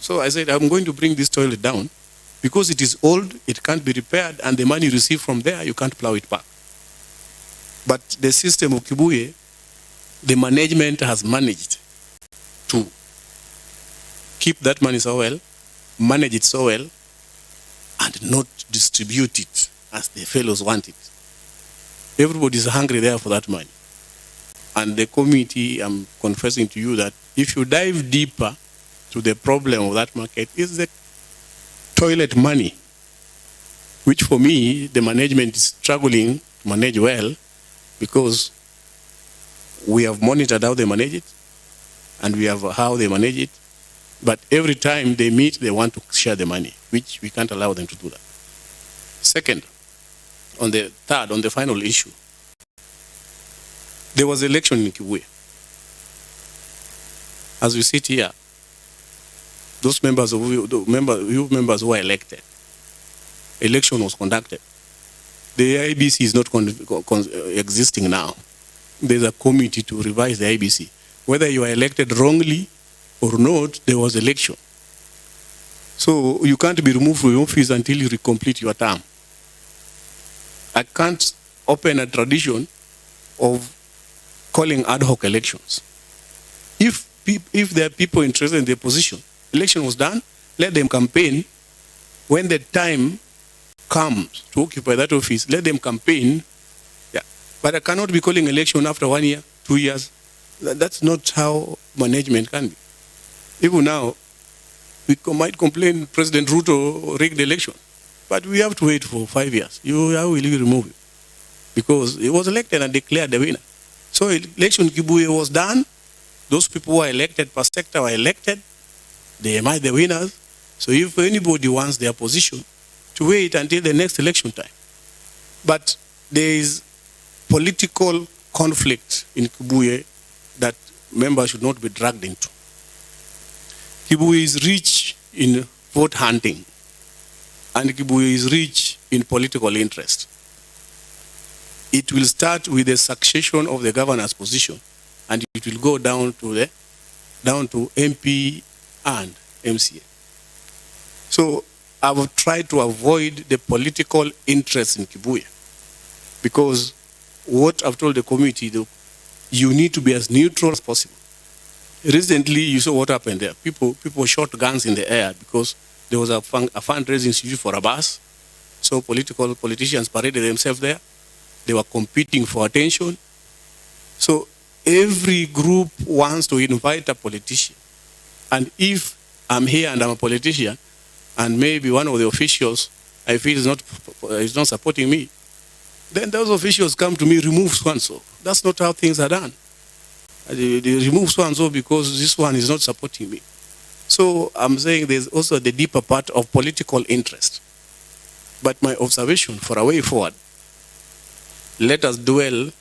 Speaker 6: so I said, I'm going to bring this toilet down, because it is old, it can't be repaired, and the money you receive from there, you can't plow it back. But the system of Kibuye, the management has managed to keep that money so well, manage it so well, and not distribute it as the fellows want it. Everybody is hungry there for that money. And the committee, I'm confessing to you that if you dive deeper to the problem of that market, is the toilet money, which for me, the management is struggling to manage well, because we have monitored how they manage it, and we have how they manage it, but every time they meet, they want to share the money, which we can't allow them to do that. Second, on the final issue, there was election in Kibuye. As we sit here, those members who were elected, election was conducted. The IBC is not existing now. There's a committee to revise the IBC. Whether you are elected wrongly or not, there was election. So you can't be removed from your office until you complete your term. I can't open a tradition of calling ad hoc elections. If there are people interested in their position, election was done, let them campaign. When the time comes to occupy that office, let them campaign. Yeah. But I cannot be calling election after 1 year, 2 years. That's not how management can be. Even now, we might complain President Ruto rigged the election, but we have to wait for 5 years. How will you remove it? Because he was elected and declared the winner. So election Kibuye was done. Those people who are elected per sector were elected. They are the winners. So if anybody wants their position, to wait until the next election time. But there is political conflict in Kibuye that members should not be dragged into. Kibuye is rich in vote hunting, and Kibuye is rich in political interest. It will start with the succession of the governor's position, and it will go down to MP and MCA. So I will try to avoid the political interest in Kibuye, because what I've told the committee, you need to be as neutral as possible. Recently, you saw what happened there. People shot guns in the air because there was a fundraising institute for a bus. So politicians paraded themselves there. They were competing for attention. So every group wants to invite a politician. And if I'm here and I'm a politician, and maybe one of the officials I feel is not supporting me, then those officials come to me, remove so-and-so. That's not how things are done. They remove so-and-so because this one is not supporting me. So I'm saying there's also the deeper part of political interest. But my observation for a way forward, let us dwell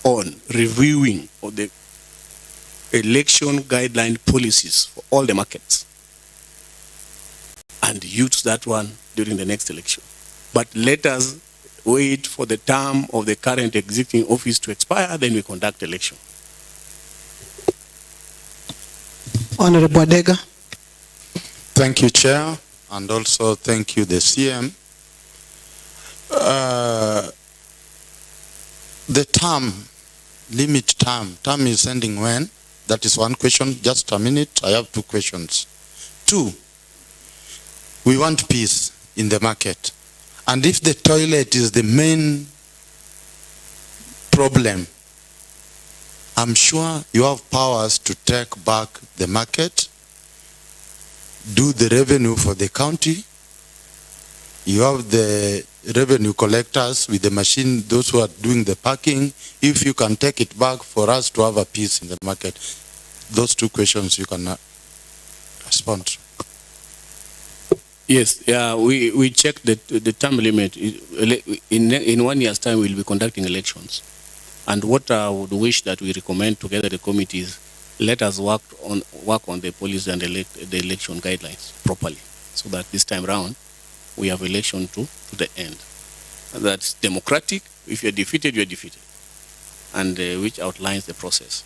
Speaker 6: on reviewing of the election guideline policies for all the markets and use that one during the next election. But let us wait for the term of the current existing office to expire, then we conduct election.
Speaker 1: Honorable Adega.
Speaker 7: Thank you, Chair, and also thank you, the CM. The term is ending when? That is one question. Just a minute. I have two questions. Two, we want peace in the market. And if the toilet is the main problem, I'm sure you have powers to take back the market, do the revenue for the county. You have the revenue collectors with the machine, those who are doing the parking. If you can take it back for us to have a peace in the market. Those two questions you can respond to.
Speaker 6: Yes, we checked the term limit. In 1 year's time, we'll be conducting elections. And what I would wish that we recommend together the committees, let us work on the policy and the election guidelines properly, so that this time round we have election to the end. That's democratic. If you're defeated, you're defeated, and which outlines the process.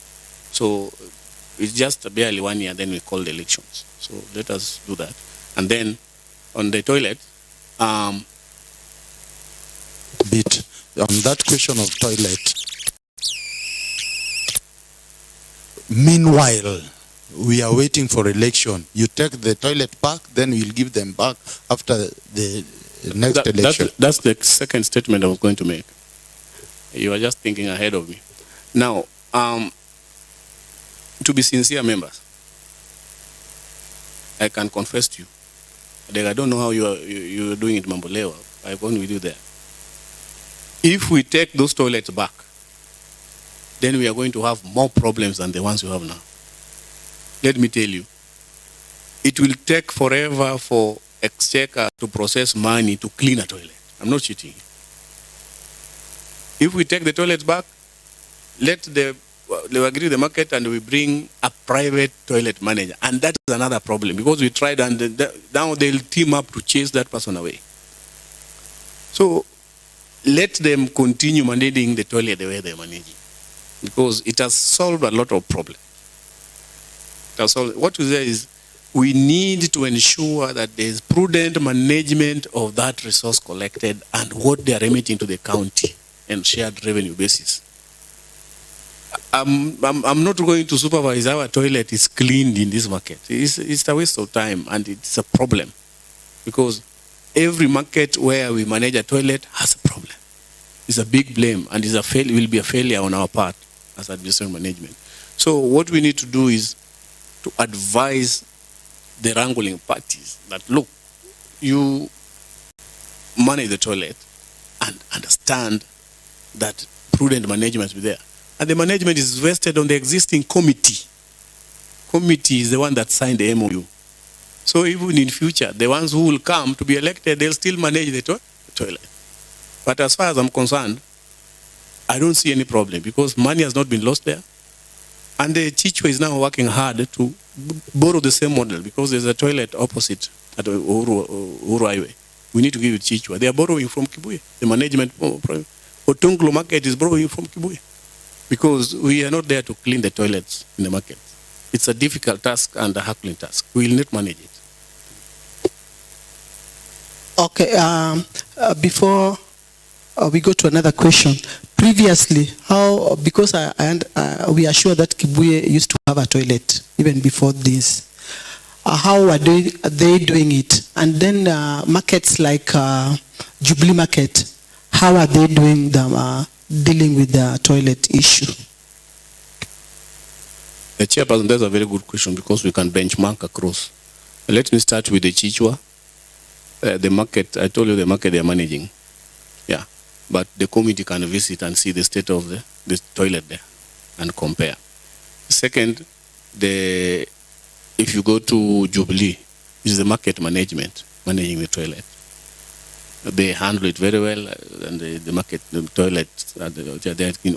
Speaker 6: So it's just barely 1 year, then we call the elections. So let us do that. And then on the toilet,
Speaker 7: on that question of toilet, meanwhile, we are waiting for election. You take the toilet back, then we'll give them back after the next election.
Speaker 6: That's the second statement I was going to make. You are just thinking ahead of me. Now, to be sincere, members, I can confess to you, I don't know how you are doing it, Mambolewa. I've gone with you there. If we take those toilets back, then we are going to have more problems than the ones you have now. Let me tell you, it will take forever for Exchequer to process money to clean a toilet. I'm not cheating. If we take the toilets back, they agree the market and we bring a private toilet manager. And that is another problem, because we tried and now they'll team up to chase that person away. So let them continue managing the toilet the way they're managing, because it has solved a lot of problems. What you say is we need to ensure that there is prudent management of that resource collected and what they are remitting to the county and shared revenue basis. I'm not going to supervise our toilet is cleaned in this market. It's a waste of time and it's a problem because every market where we manage a toilet has a problem. It's a big blame and will be a failure on our part as administration management. So what we need to do is to advise the wrangling parties that, look, you manage the toilet and understand that prudent management will be there. And the management is vested on the existing committee. Committee is the one that signed the MOU. So even in future, the ones who will come to be elected, they'll still manage the toilet. But as far as I'm concerned, I don't see any problem because money has not been lost there. And the Chichwa is now working hard to borrow the same model because there's a toilet opposite at Uru Highway. We need to give it Chichwa. They are borrowing from Kibuye. The management, Otunglo Market is borrowing from Kibuye because we are not there to clean the toilets in the market. It's a difficult task and a hackling task. We will not manage it.
Speaker 1: Okay, before we go to another question, previously, how, because we are sure that Kibuye used to have a toilet even before this, how are they doing it? And then markets like Jubilee Market, how are they doing dealing with the toilet issue?
Speaker 6: The chairperson, that's a very good question because we can benchmark across. Let me start with the Chichwa. The market, I told you the market they are managing. Yeah. But the committee can visit and see the state of the toilet there and compare. Second, if you go to Jubilee, it's the market management managing the toilet. They handle it very well, and the market, the toilet,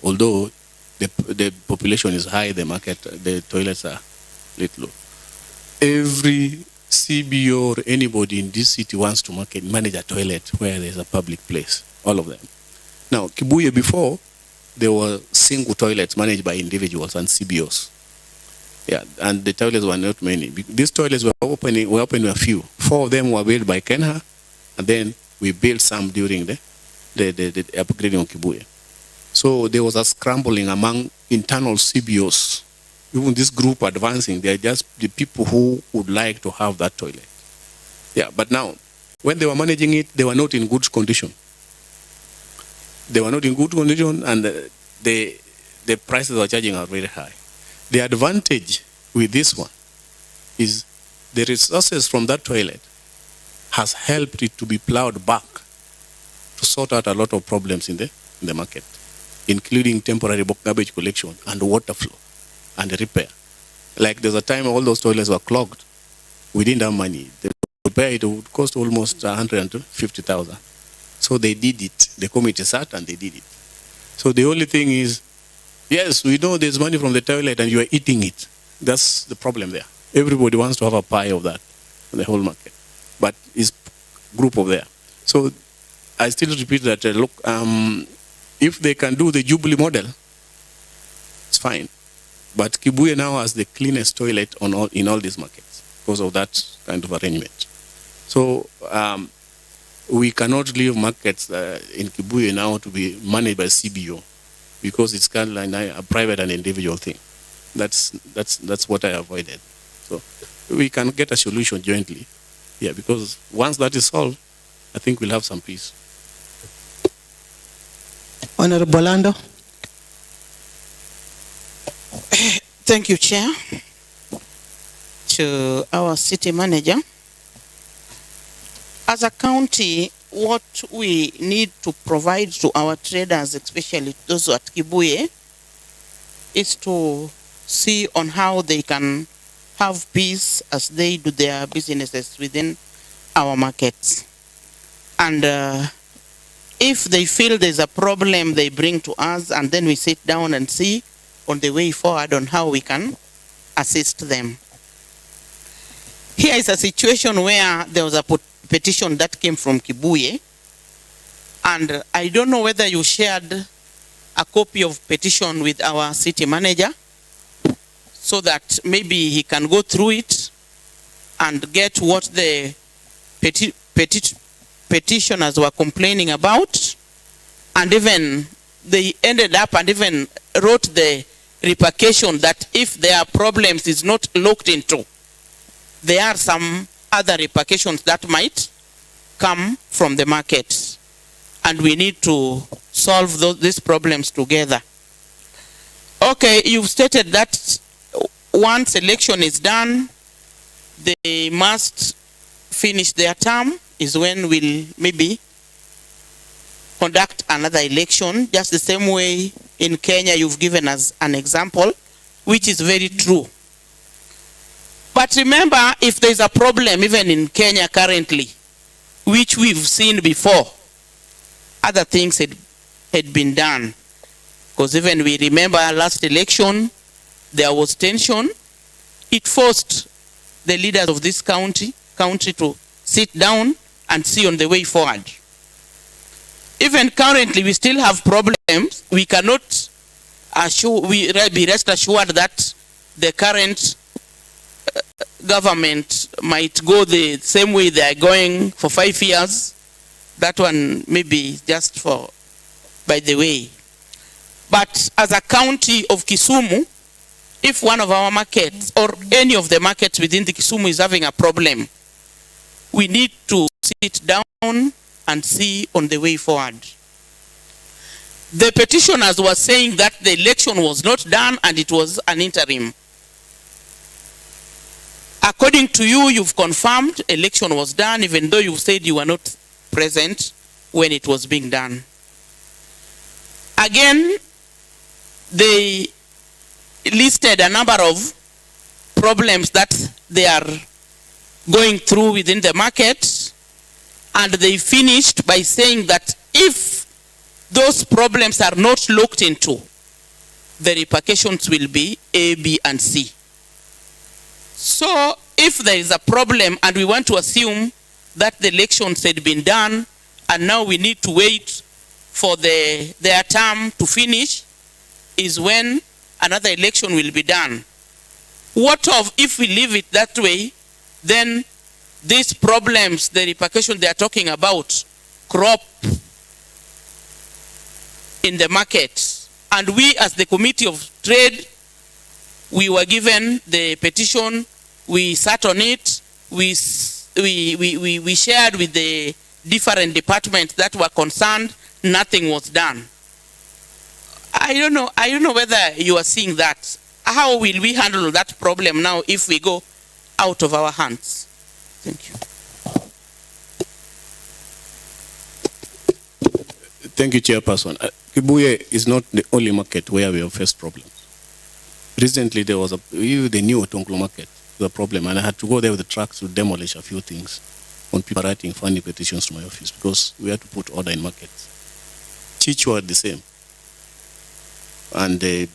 Speaker 6: although the population is high, the toilets are little low. Every CBO or anybody in this city wants to manage a toilet where there's a public place, all of them. Now, Kibuye before, there were single toilets managed by individuals and CBOs. Yeah, and the toilets were not many. These toilets were opening a few. 4 of them were built by Kenha, and then we built some during the upgrading of Kibuye. So there was a scrambling among internal CBOs. Even this group advancing, they are just the people who would like to have that toilet. Yeah, but now, when they were managing it, they were not in good condition. They were not in good condition, and the prices they were charging are very high. The advantage with this one is the resources from that toilet has helped it to be plowed back to sort out a lot of problems in the market, including temporary garbage collection and water flow and repair. Like there's a time all those toilets were clogged. We didn't have money. The repair it would cost almost 150,000. So they did it. The committee sat and they did it. So the only thing is, yes, we know there's money from the toilet and you are eating it. That's the problem there. Everybody wants to have a pie of that in the whole market. But it's group of there. So I still repeat that, look, if they can do the Jubilee model, it's fine. But Kibuye now has the cleanest toilet in all these markets because of that kind of arrangement. So we cannot leave markets in Kibuye now to be managed by CBO because it's kind of like a private and individual thing. That's what I avoided. So we can get a solution jointly. Yeah, because once that is solved, I think we'll have some peace.
Speaker 1: Honorable Lando.
Speaker 3: Thank you, Chair. To our city manager. As a county, what we need to provide to our traders, especially those at Kibuye, is to see on how they can have peace as they do their businesses within our markets. And if they feel there's a problem, they bring to us, and then we sit down and see on the way forward on how we can assist them. Here is a situation where there was a petition that came from Kibuye, and I don't know whether you shared a copy of petition with our city manager so that maybe he can go through it and get what the petitioners were complaining about, and even they ended up and even wrote the repercussion that if there are problems is not looked into, there are some other repercussions that might come from the market, and we need to solve these problems together. Okay, you've stated that once election is done, they must finish their term, is when we'll maybe conduct another election, just the same way in Kenya you've given us an example, which is very true. But remember, if there's a problem even in Kenya currently, which we've seen before, other things had been done. Because even we remember last election, there was tension. It forced the leaders of this country to sit down and see on the way forward. Even currently, we still have problems. We cannot be rest assured that the current government might go the same way they are going for 5 years. That one maybe just for by the way. But as a county of Kisumu, if one of our markets or any of the markets within the Kisumu is having a problem, we need to sit down and see on the way forward. The petitioners were saying that the election was not done and it was an interim. According to you, you've confirmed election was done, even though you said you were not present when it was being done. Again, they listed a number of problems that they are going through within the market, and they finished by saying that if those problems are not looked into, the repercussions will be A, B, and C. So if there is a problem and we want to assume that the elections had been done and now we need to wait for their term to finish, is when another election will be done. What of if we leave it that way, then these problems, the repercussions they are talking about, crop in the market. And we as the Committee of Trade, we were given the petition, we sat on it, we shared with the different departments that were concerned, nothing was done. I don't know whether you are seeing that. How will we handle that problem now if we go out of our hands? Thank you.
Speaker 6: Thank you, Chairperson. Kibuye is not the only market where we have faced problems. Recently, there was the new Otonklo market, the problem, and I had to go there with the trucks to demolish a few things on people writing funny petitions to my office because we had to put order in markets. Chichwa the same. And they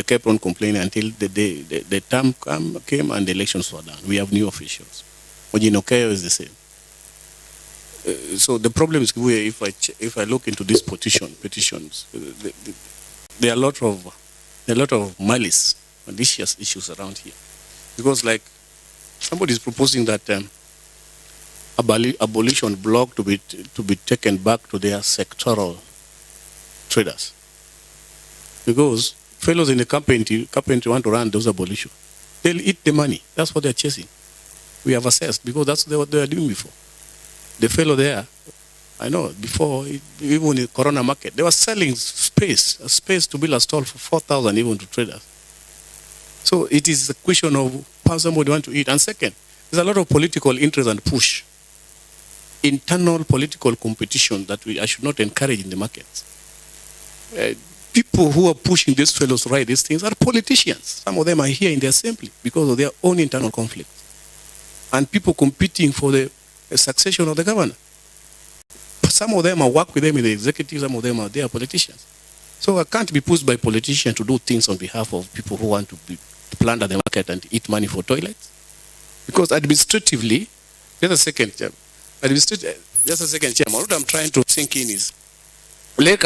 Speaker 6: kept on complaining until the term came and the elections were done. We have new officials. Ojinokeyo is the same. So the problem is, if I look into these petitions, there are a lot of malice, malicious issues around here, because like somebody is proposing that abolition block to be taken back to their sectoral traders, because fellows in the carpentry want to run those abolition. They'll eat the money. That's what they're chasing. We have assessed because that's what they were doing before. The fellow there, I know, before, even in the Corona market, they were selling space to build a stall for 4,000 even to traders. So it is a question of how somebody wants to eat. And second, there's a lot of political interest and push. Internal political competition that I should not encourage in the markets. People who are pushing these fellows to write these things are politicians. Some of them are here in the assembly because of their own internal conflicts. And people competing for the succession of the governor. Some of them are work with them in the executive, some of them are their politicians. So I can't be pushed by politicians to do things on behalf of people who want to plunder the market and eat money for toilets. Because administratively, just a second, Chairman. What I'm trying to think in is, let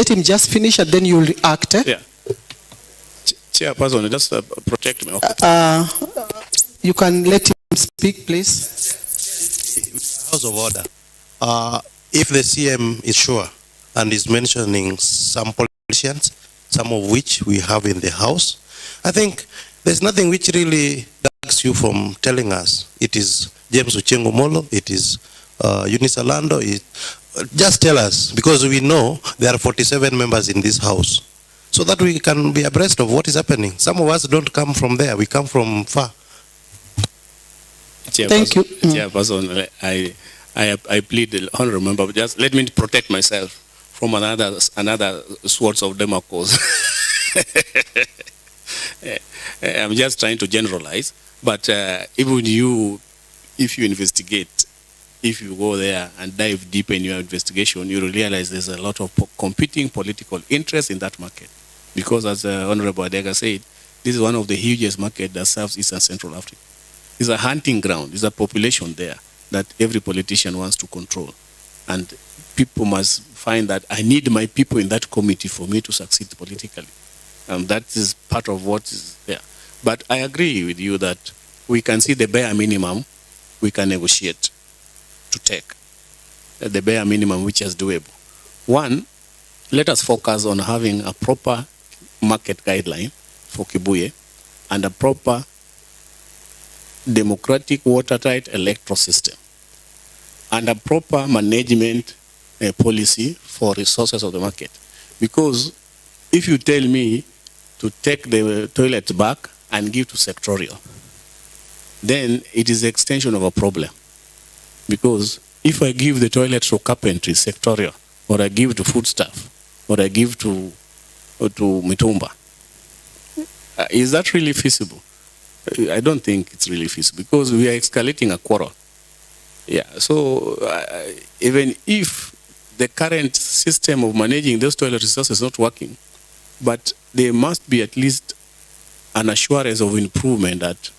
Speaker 1: him just finish and then you'll react.
Speaker 6: Yeah. Chairperson, just protect me. Okay.
Speaker 1: You can let him speak, please.
Speaker 2: House of Order. If the CM is sure and is mentioning some politicians, some of which we have in the House, I think there's nothing which really drags you from telling us. It is James Uchengo Molo, it is Eunice Alando. Just tell us, because we know there are 47 members in this House, so that we can be abreast of what is happening. Some of us don't come from there, we come from far.
Speaker 1: Thank you.
Speaker 6: Chairperson, I plead the honorable member, but just let me protect myself from another swords of Damocles. I'm just trying to generalize, but even you, if you investigate, if you go there and dive deep in your investigation, you will realize there's a lot of competing political interest in that market. Because as Honorable Adega said, this is one of the hugest markets that serves East and Central Africa. It's a hunting ground. There's a population there that every politician wants to control. And people must find that I need my people in that committee for me to succeed politically. And that is part of what is there. But I agree with you that we can see the bare minimum we can negotiate to take. The bare minimum which is doable. One, let us focus on having a proper market guideline for Kibuye and a proper democratic watertight electoral system and a proper management policy for resources of the market. Because if you tell me to take the toilet back and give to sectorial, then it is extension of a problem. Because if I give the toilet to carpentry sectorial, or I give to foodstuff, or I give to Mitumba, is that really feasible? I don't think it's really feasible because we are escalating a quarrel. Yeah, so even if the current system of managing those toilet resources is not working, but there must be at least an assurance of improvement that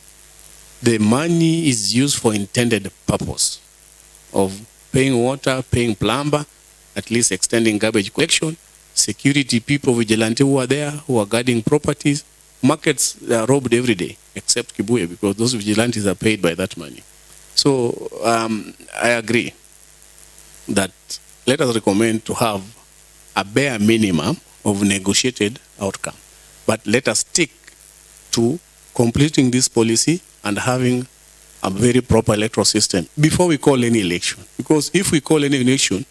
Speaker 6: the money is used for intended purpose of paying water, paying plumber, at least extending garbage collection, security people, vigilante who are there, who are guarding properties. Markets are robbed every day, except Kibuye, because those vigilantes are paid by that money. So I agree that let us recommend to have a bare minimum of negotiated outcome. But let us stick to completing this policy and having a very proper electoral system before we call any election. Because if we call any election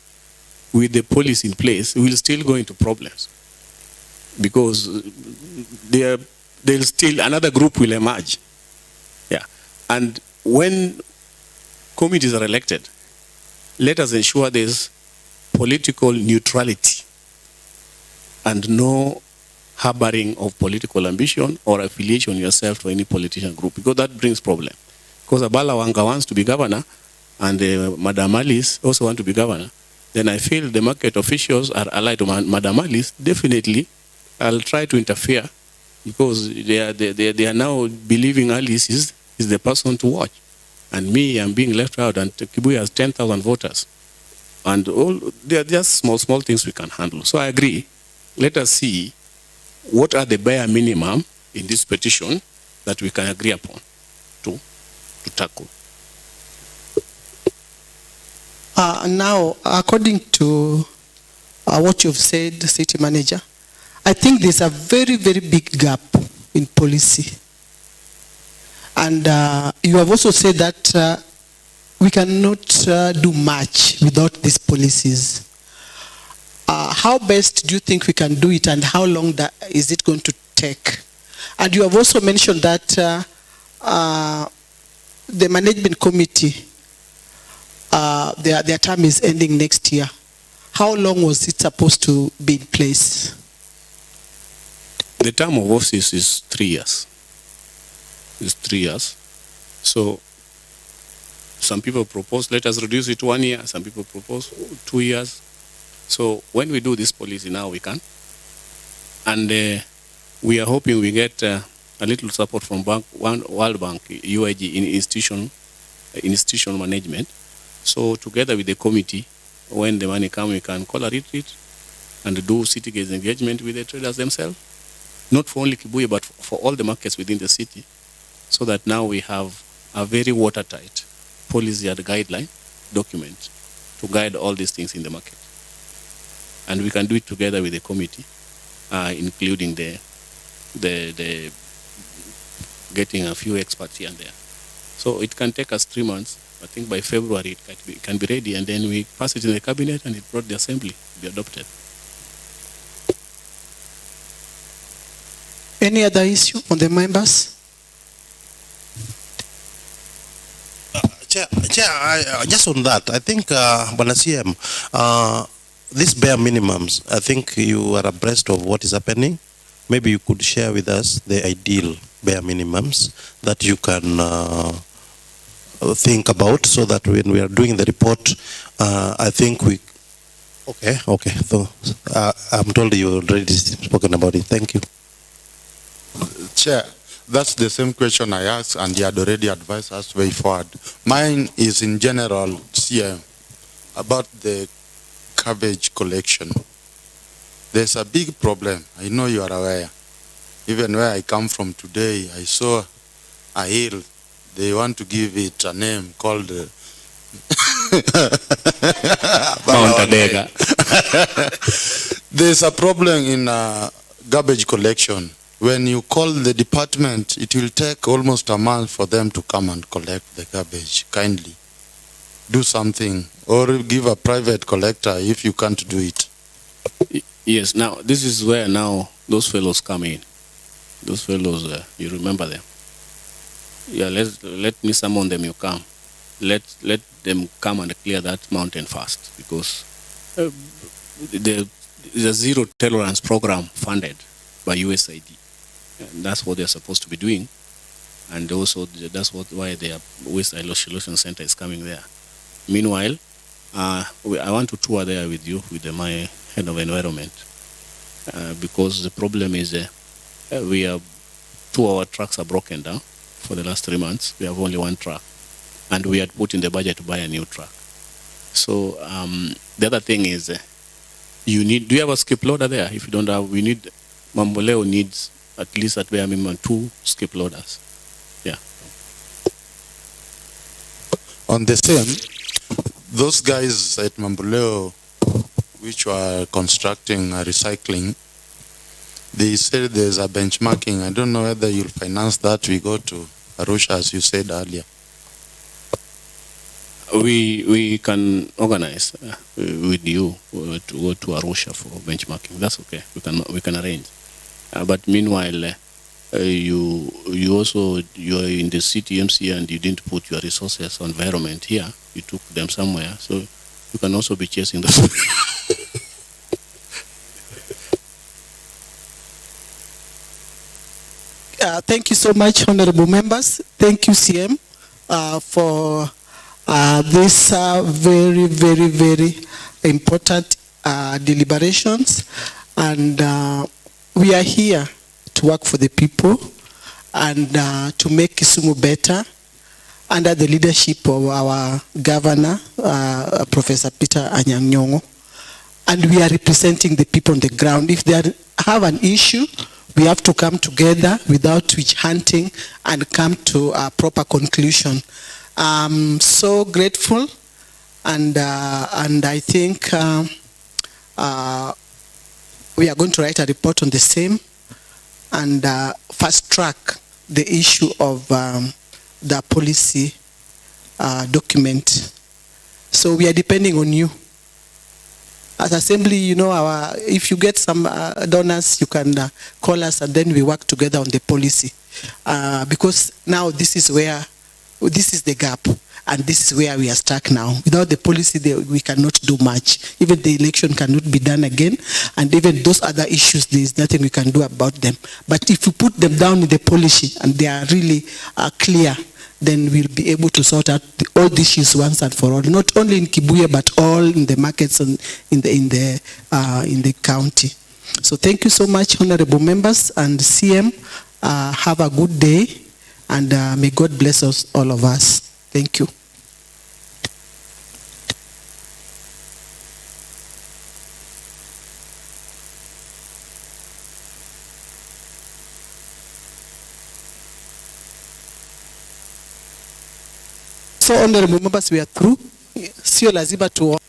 Speaker 6: with the policy in place, we will still go into problems. Because there's still another group will emerge. Yeah. And when committees are elected, let us ensure there's political neutrality and no harboring of political ambition or affiliation yourself to any politician group, because that brings problem. Because Abala Wanga wants to be governor and Madam Alice also want to be governor, then I feel the market officials are allied to Madam Alice. Definitely, I'll try to interfere because they are now believing Alice is the person to watch. And me, I'm being left out, and Kibuye has 10,000 voters. And all they are just small things we can handle. So I agree. Let us see what are the bare minimum in this petition that we can agree upon to tackle.
Speaker 1: Now, according to what you've said, City Manager, I think there's a very, very big gap in policy. And you have also said that we cannot do much without these policies. How best do you think we can do it, and how long is it going to take? And you have also mentioned that the management committee, their term is ending next year. How long was it supposed to be in place?
Speaker 6: The term of office is 3 years. It's 3 years. So some people propose, let us reduce it to 1 year. Some people propose 2 years. So when we do this policy now, we can. And we are hoping we get a little support from World Bank, UIG, in institutional management. So together with the committee, when the money comes, we can call a retreat and do city engagement with the traders themselves. not for only Kibuye, but for all the markets within the city, so that now we have a very watertight policy and guideline document to guide all these things in the market. And we can do it together with the committee, including the getting a few experts here and there. So it can take us 3 months. I think by February it can be ready, and then we pass it in the cabinet and it brought the assembly to be adopted.
Speaker 1: Any other issue on the members?
Speaker 2: Chair, just on that, I think, Bwana CM, these bare minimums, I think you are abreast of what is happening. Maybe you could share with us the ideal bare minimums that you can think about, so that when we are doing the report, I think we... Okay. So, I'm told you already spoken about it. Thank you.
Speaker 7: Chair, that's the same question I asked, and you had already advised us way forward. Mine is in general, CM, about the cabbage collection. There's a big problem. I know you are aware. Even where I come from today, I saw a hill. They want to give it a name called
Speaker 6: Mount Adega.
Speaker 7: There's a problem in garbage collection. When you call the department, it will take almost a month for them to come and collect the garbage. Kindly do something, or give a private collector if you can't do it.
Speaker 6: Yes, now this is where now those fellows come in. Those fellows, you remember them. Yeah, let me summon them, you come. Let them come and clear that mountain fast, because there's a zero tolerance program funded by USAID. And that's what they're supposed to be doing. And also that's why their Waste Isolation Center is coming there. Meanwhile, I want to tour there with you, with my head of environment, because the problem is we have 2 of our trucks are broken down for the last 3 months. We have only 1 truck, and we had put in the budget to buy a new truck. So the other thing is, do you have a skip loader there? If you don't have, Mamboleo needs at least at bare minimum 2 skip loaders. Yeah.
Speaker 7: On the same, those guys at Mamboleo, which were constructing a recycling, they said there's a benchmarking. I don't know whether you'll finance that. We go to Arusha, as you said earlier.
Speaker 6: We can organize with you to go to Arusha for benchmarking. That's okay. We can arrange. But meanwhile, you are in the city MCA and you didn't put your resources on environment here. You took them somewhere, so you can also be chasing those.
Speaker 1: Thank you so much, honorable members. Thank you, CM, for this very, very, very important deliberations. And we are here to work for the people and to make Kisumu better under the leadership of our governor, Professor Peter Anyang' Nyong'o. And we are representing the people on the ground. If they have an issue, we have to come together without witch hunting and come to a proper conclusion. I'm so grateful, and I think we are going to write a report on the same and fast track the issue of the policy document. So we are depending on you. As Assembly, you know, if you get some donors, you can call us, and then we work together on the policy. Because now this is the gap, and this is where we are stuck now. Without the policy, we cannot do much. Even the election cannot be done again, and even those other issues, there is nothing we can do about them. But if you put them down in the policy, and they are really clear, then we'll be able to sort out all the issues once and for all, not only in Kibuye, but all in the markets and in the county. So thank you so much, honorable members, and CM. Have a good day, and may God bless us, all of us. Thank you. So honorable members, we are through. Sio lazima tu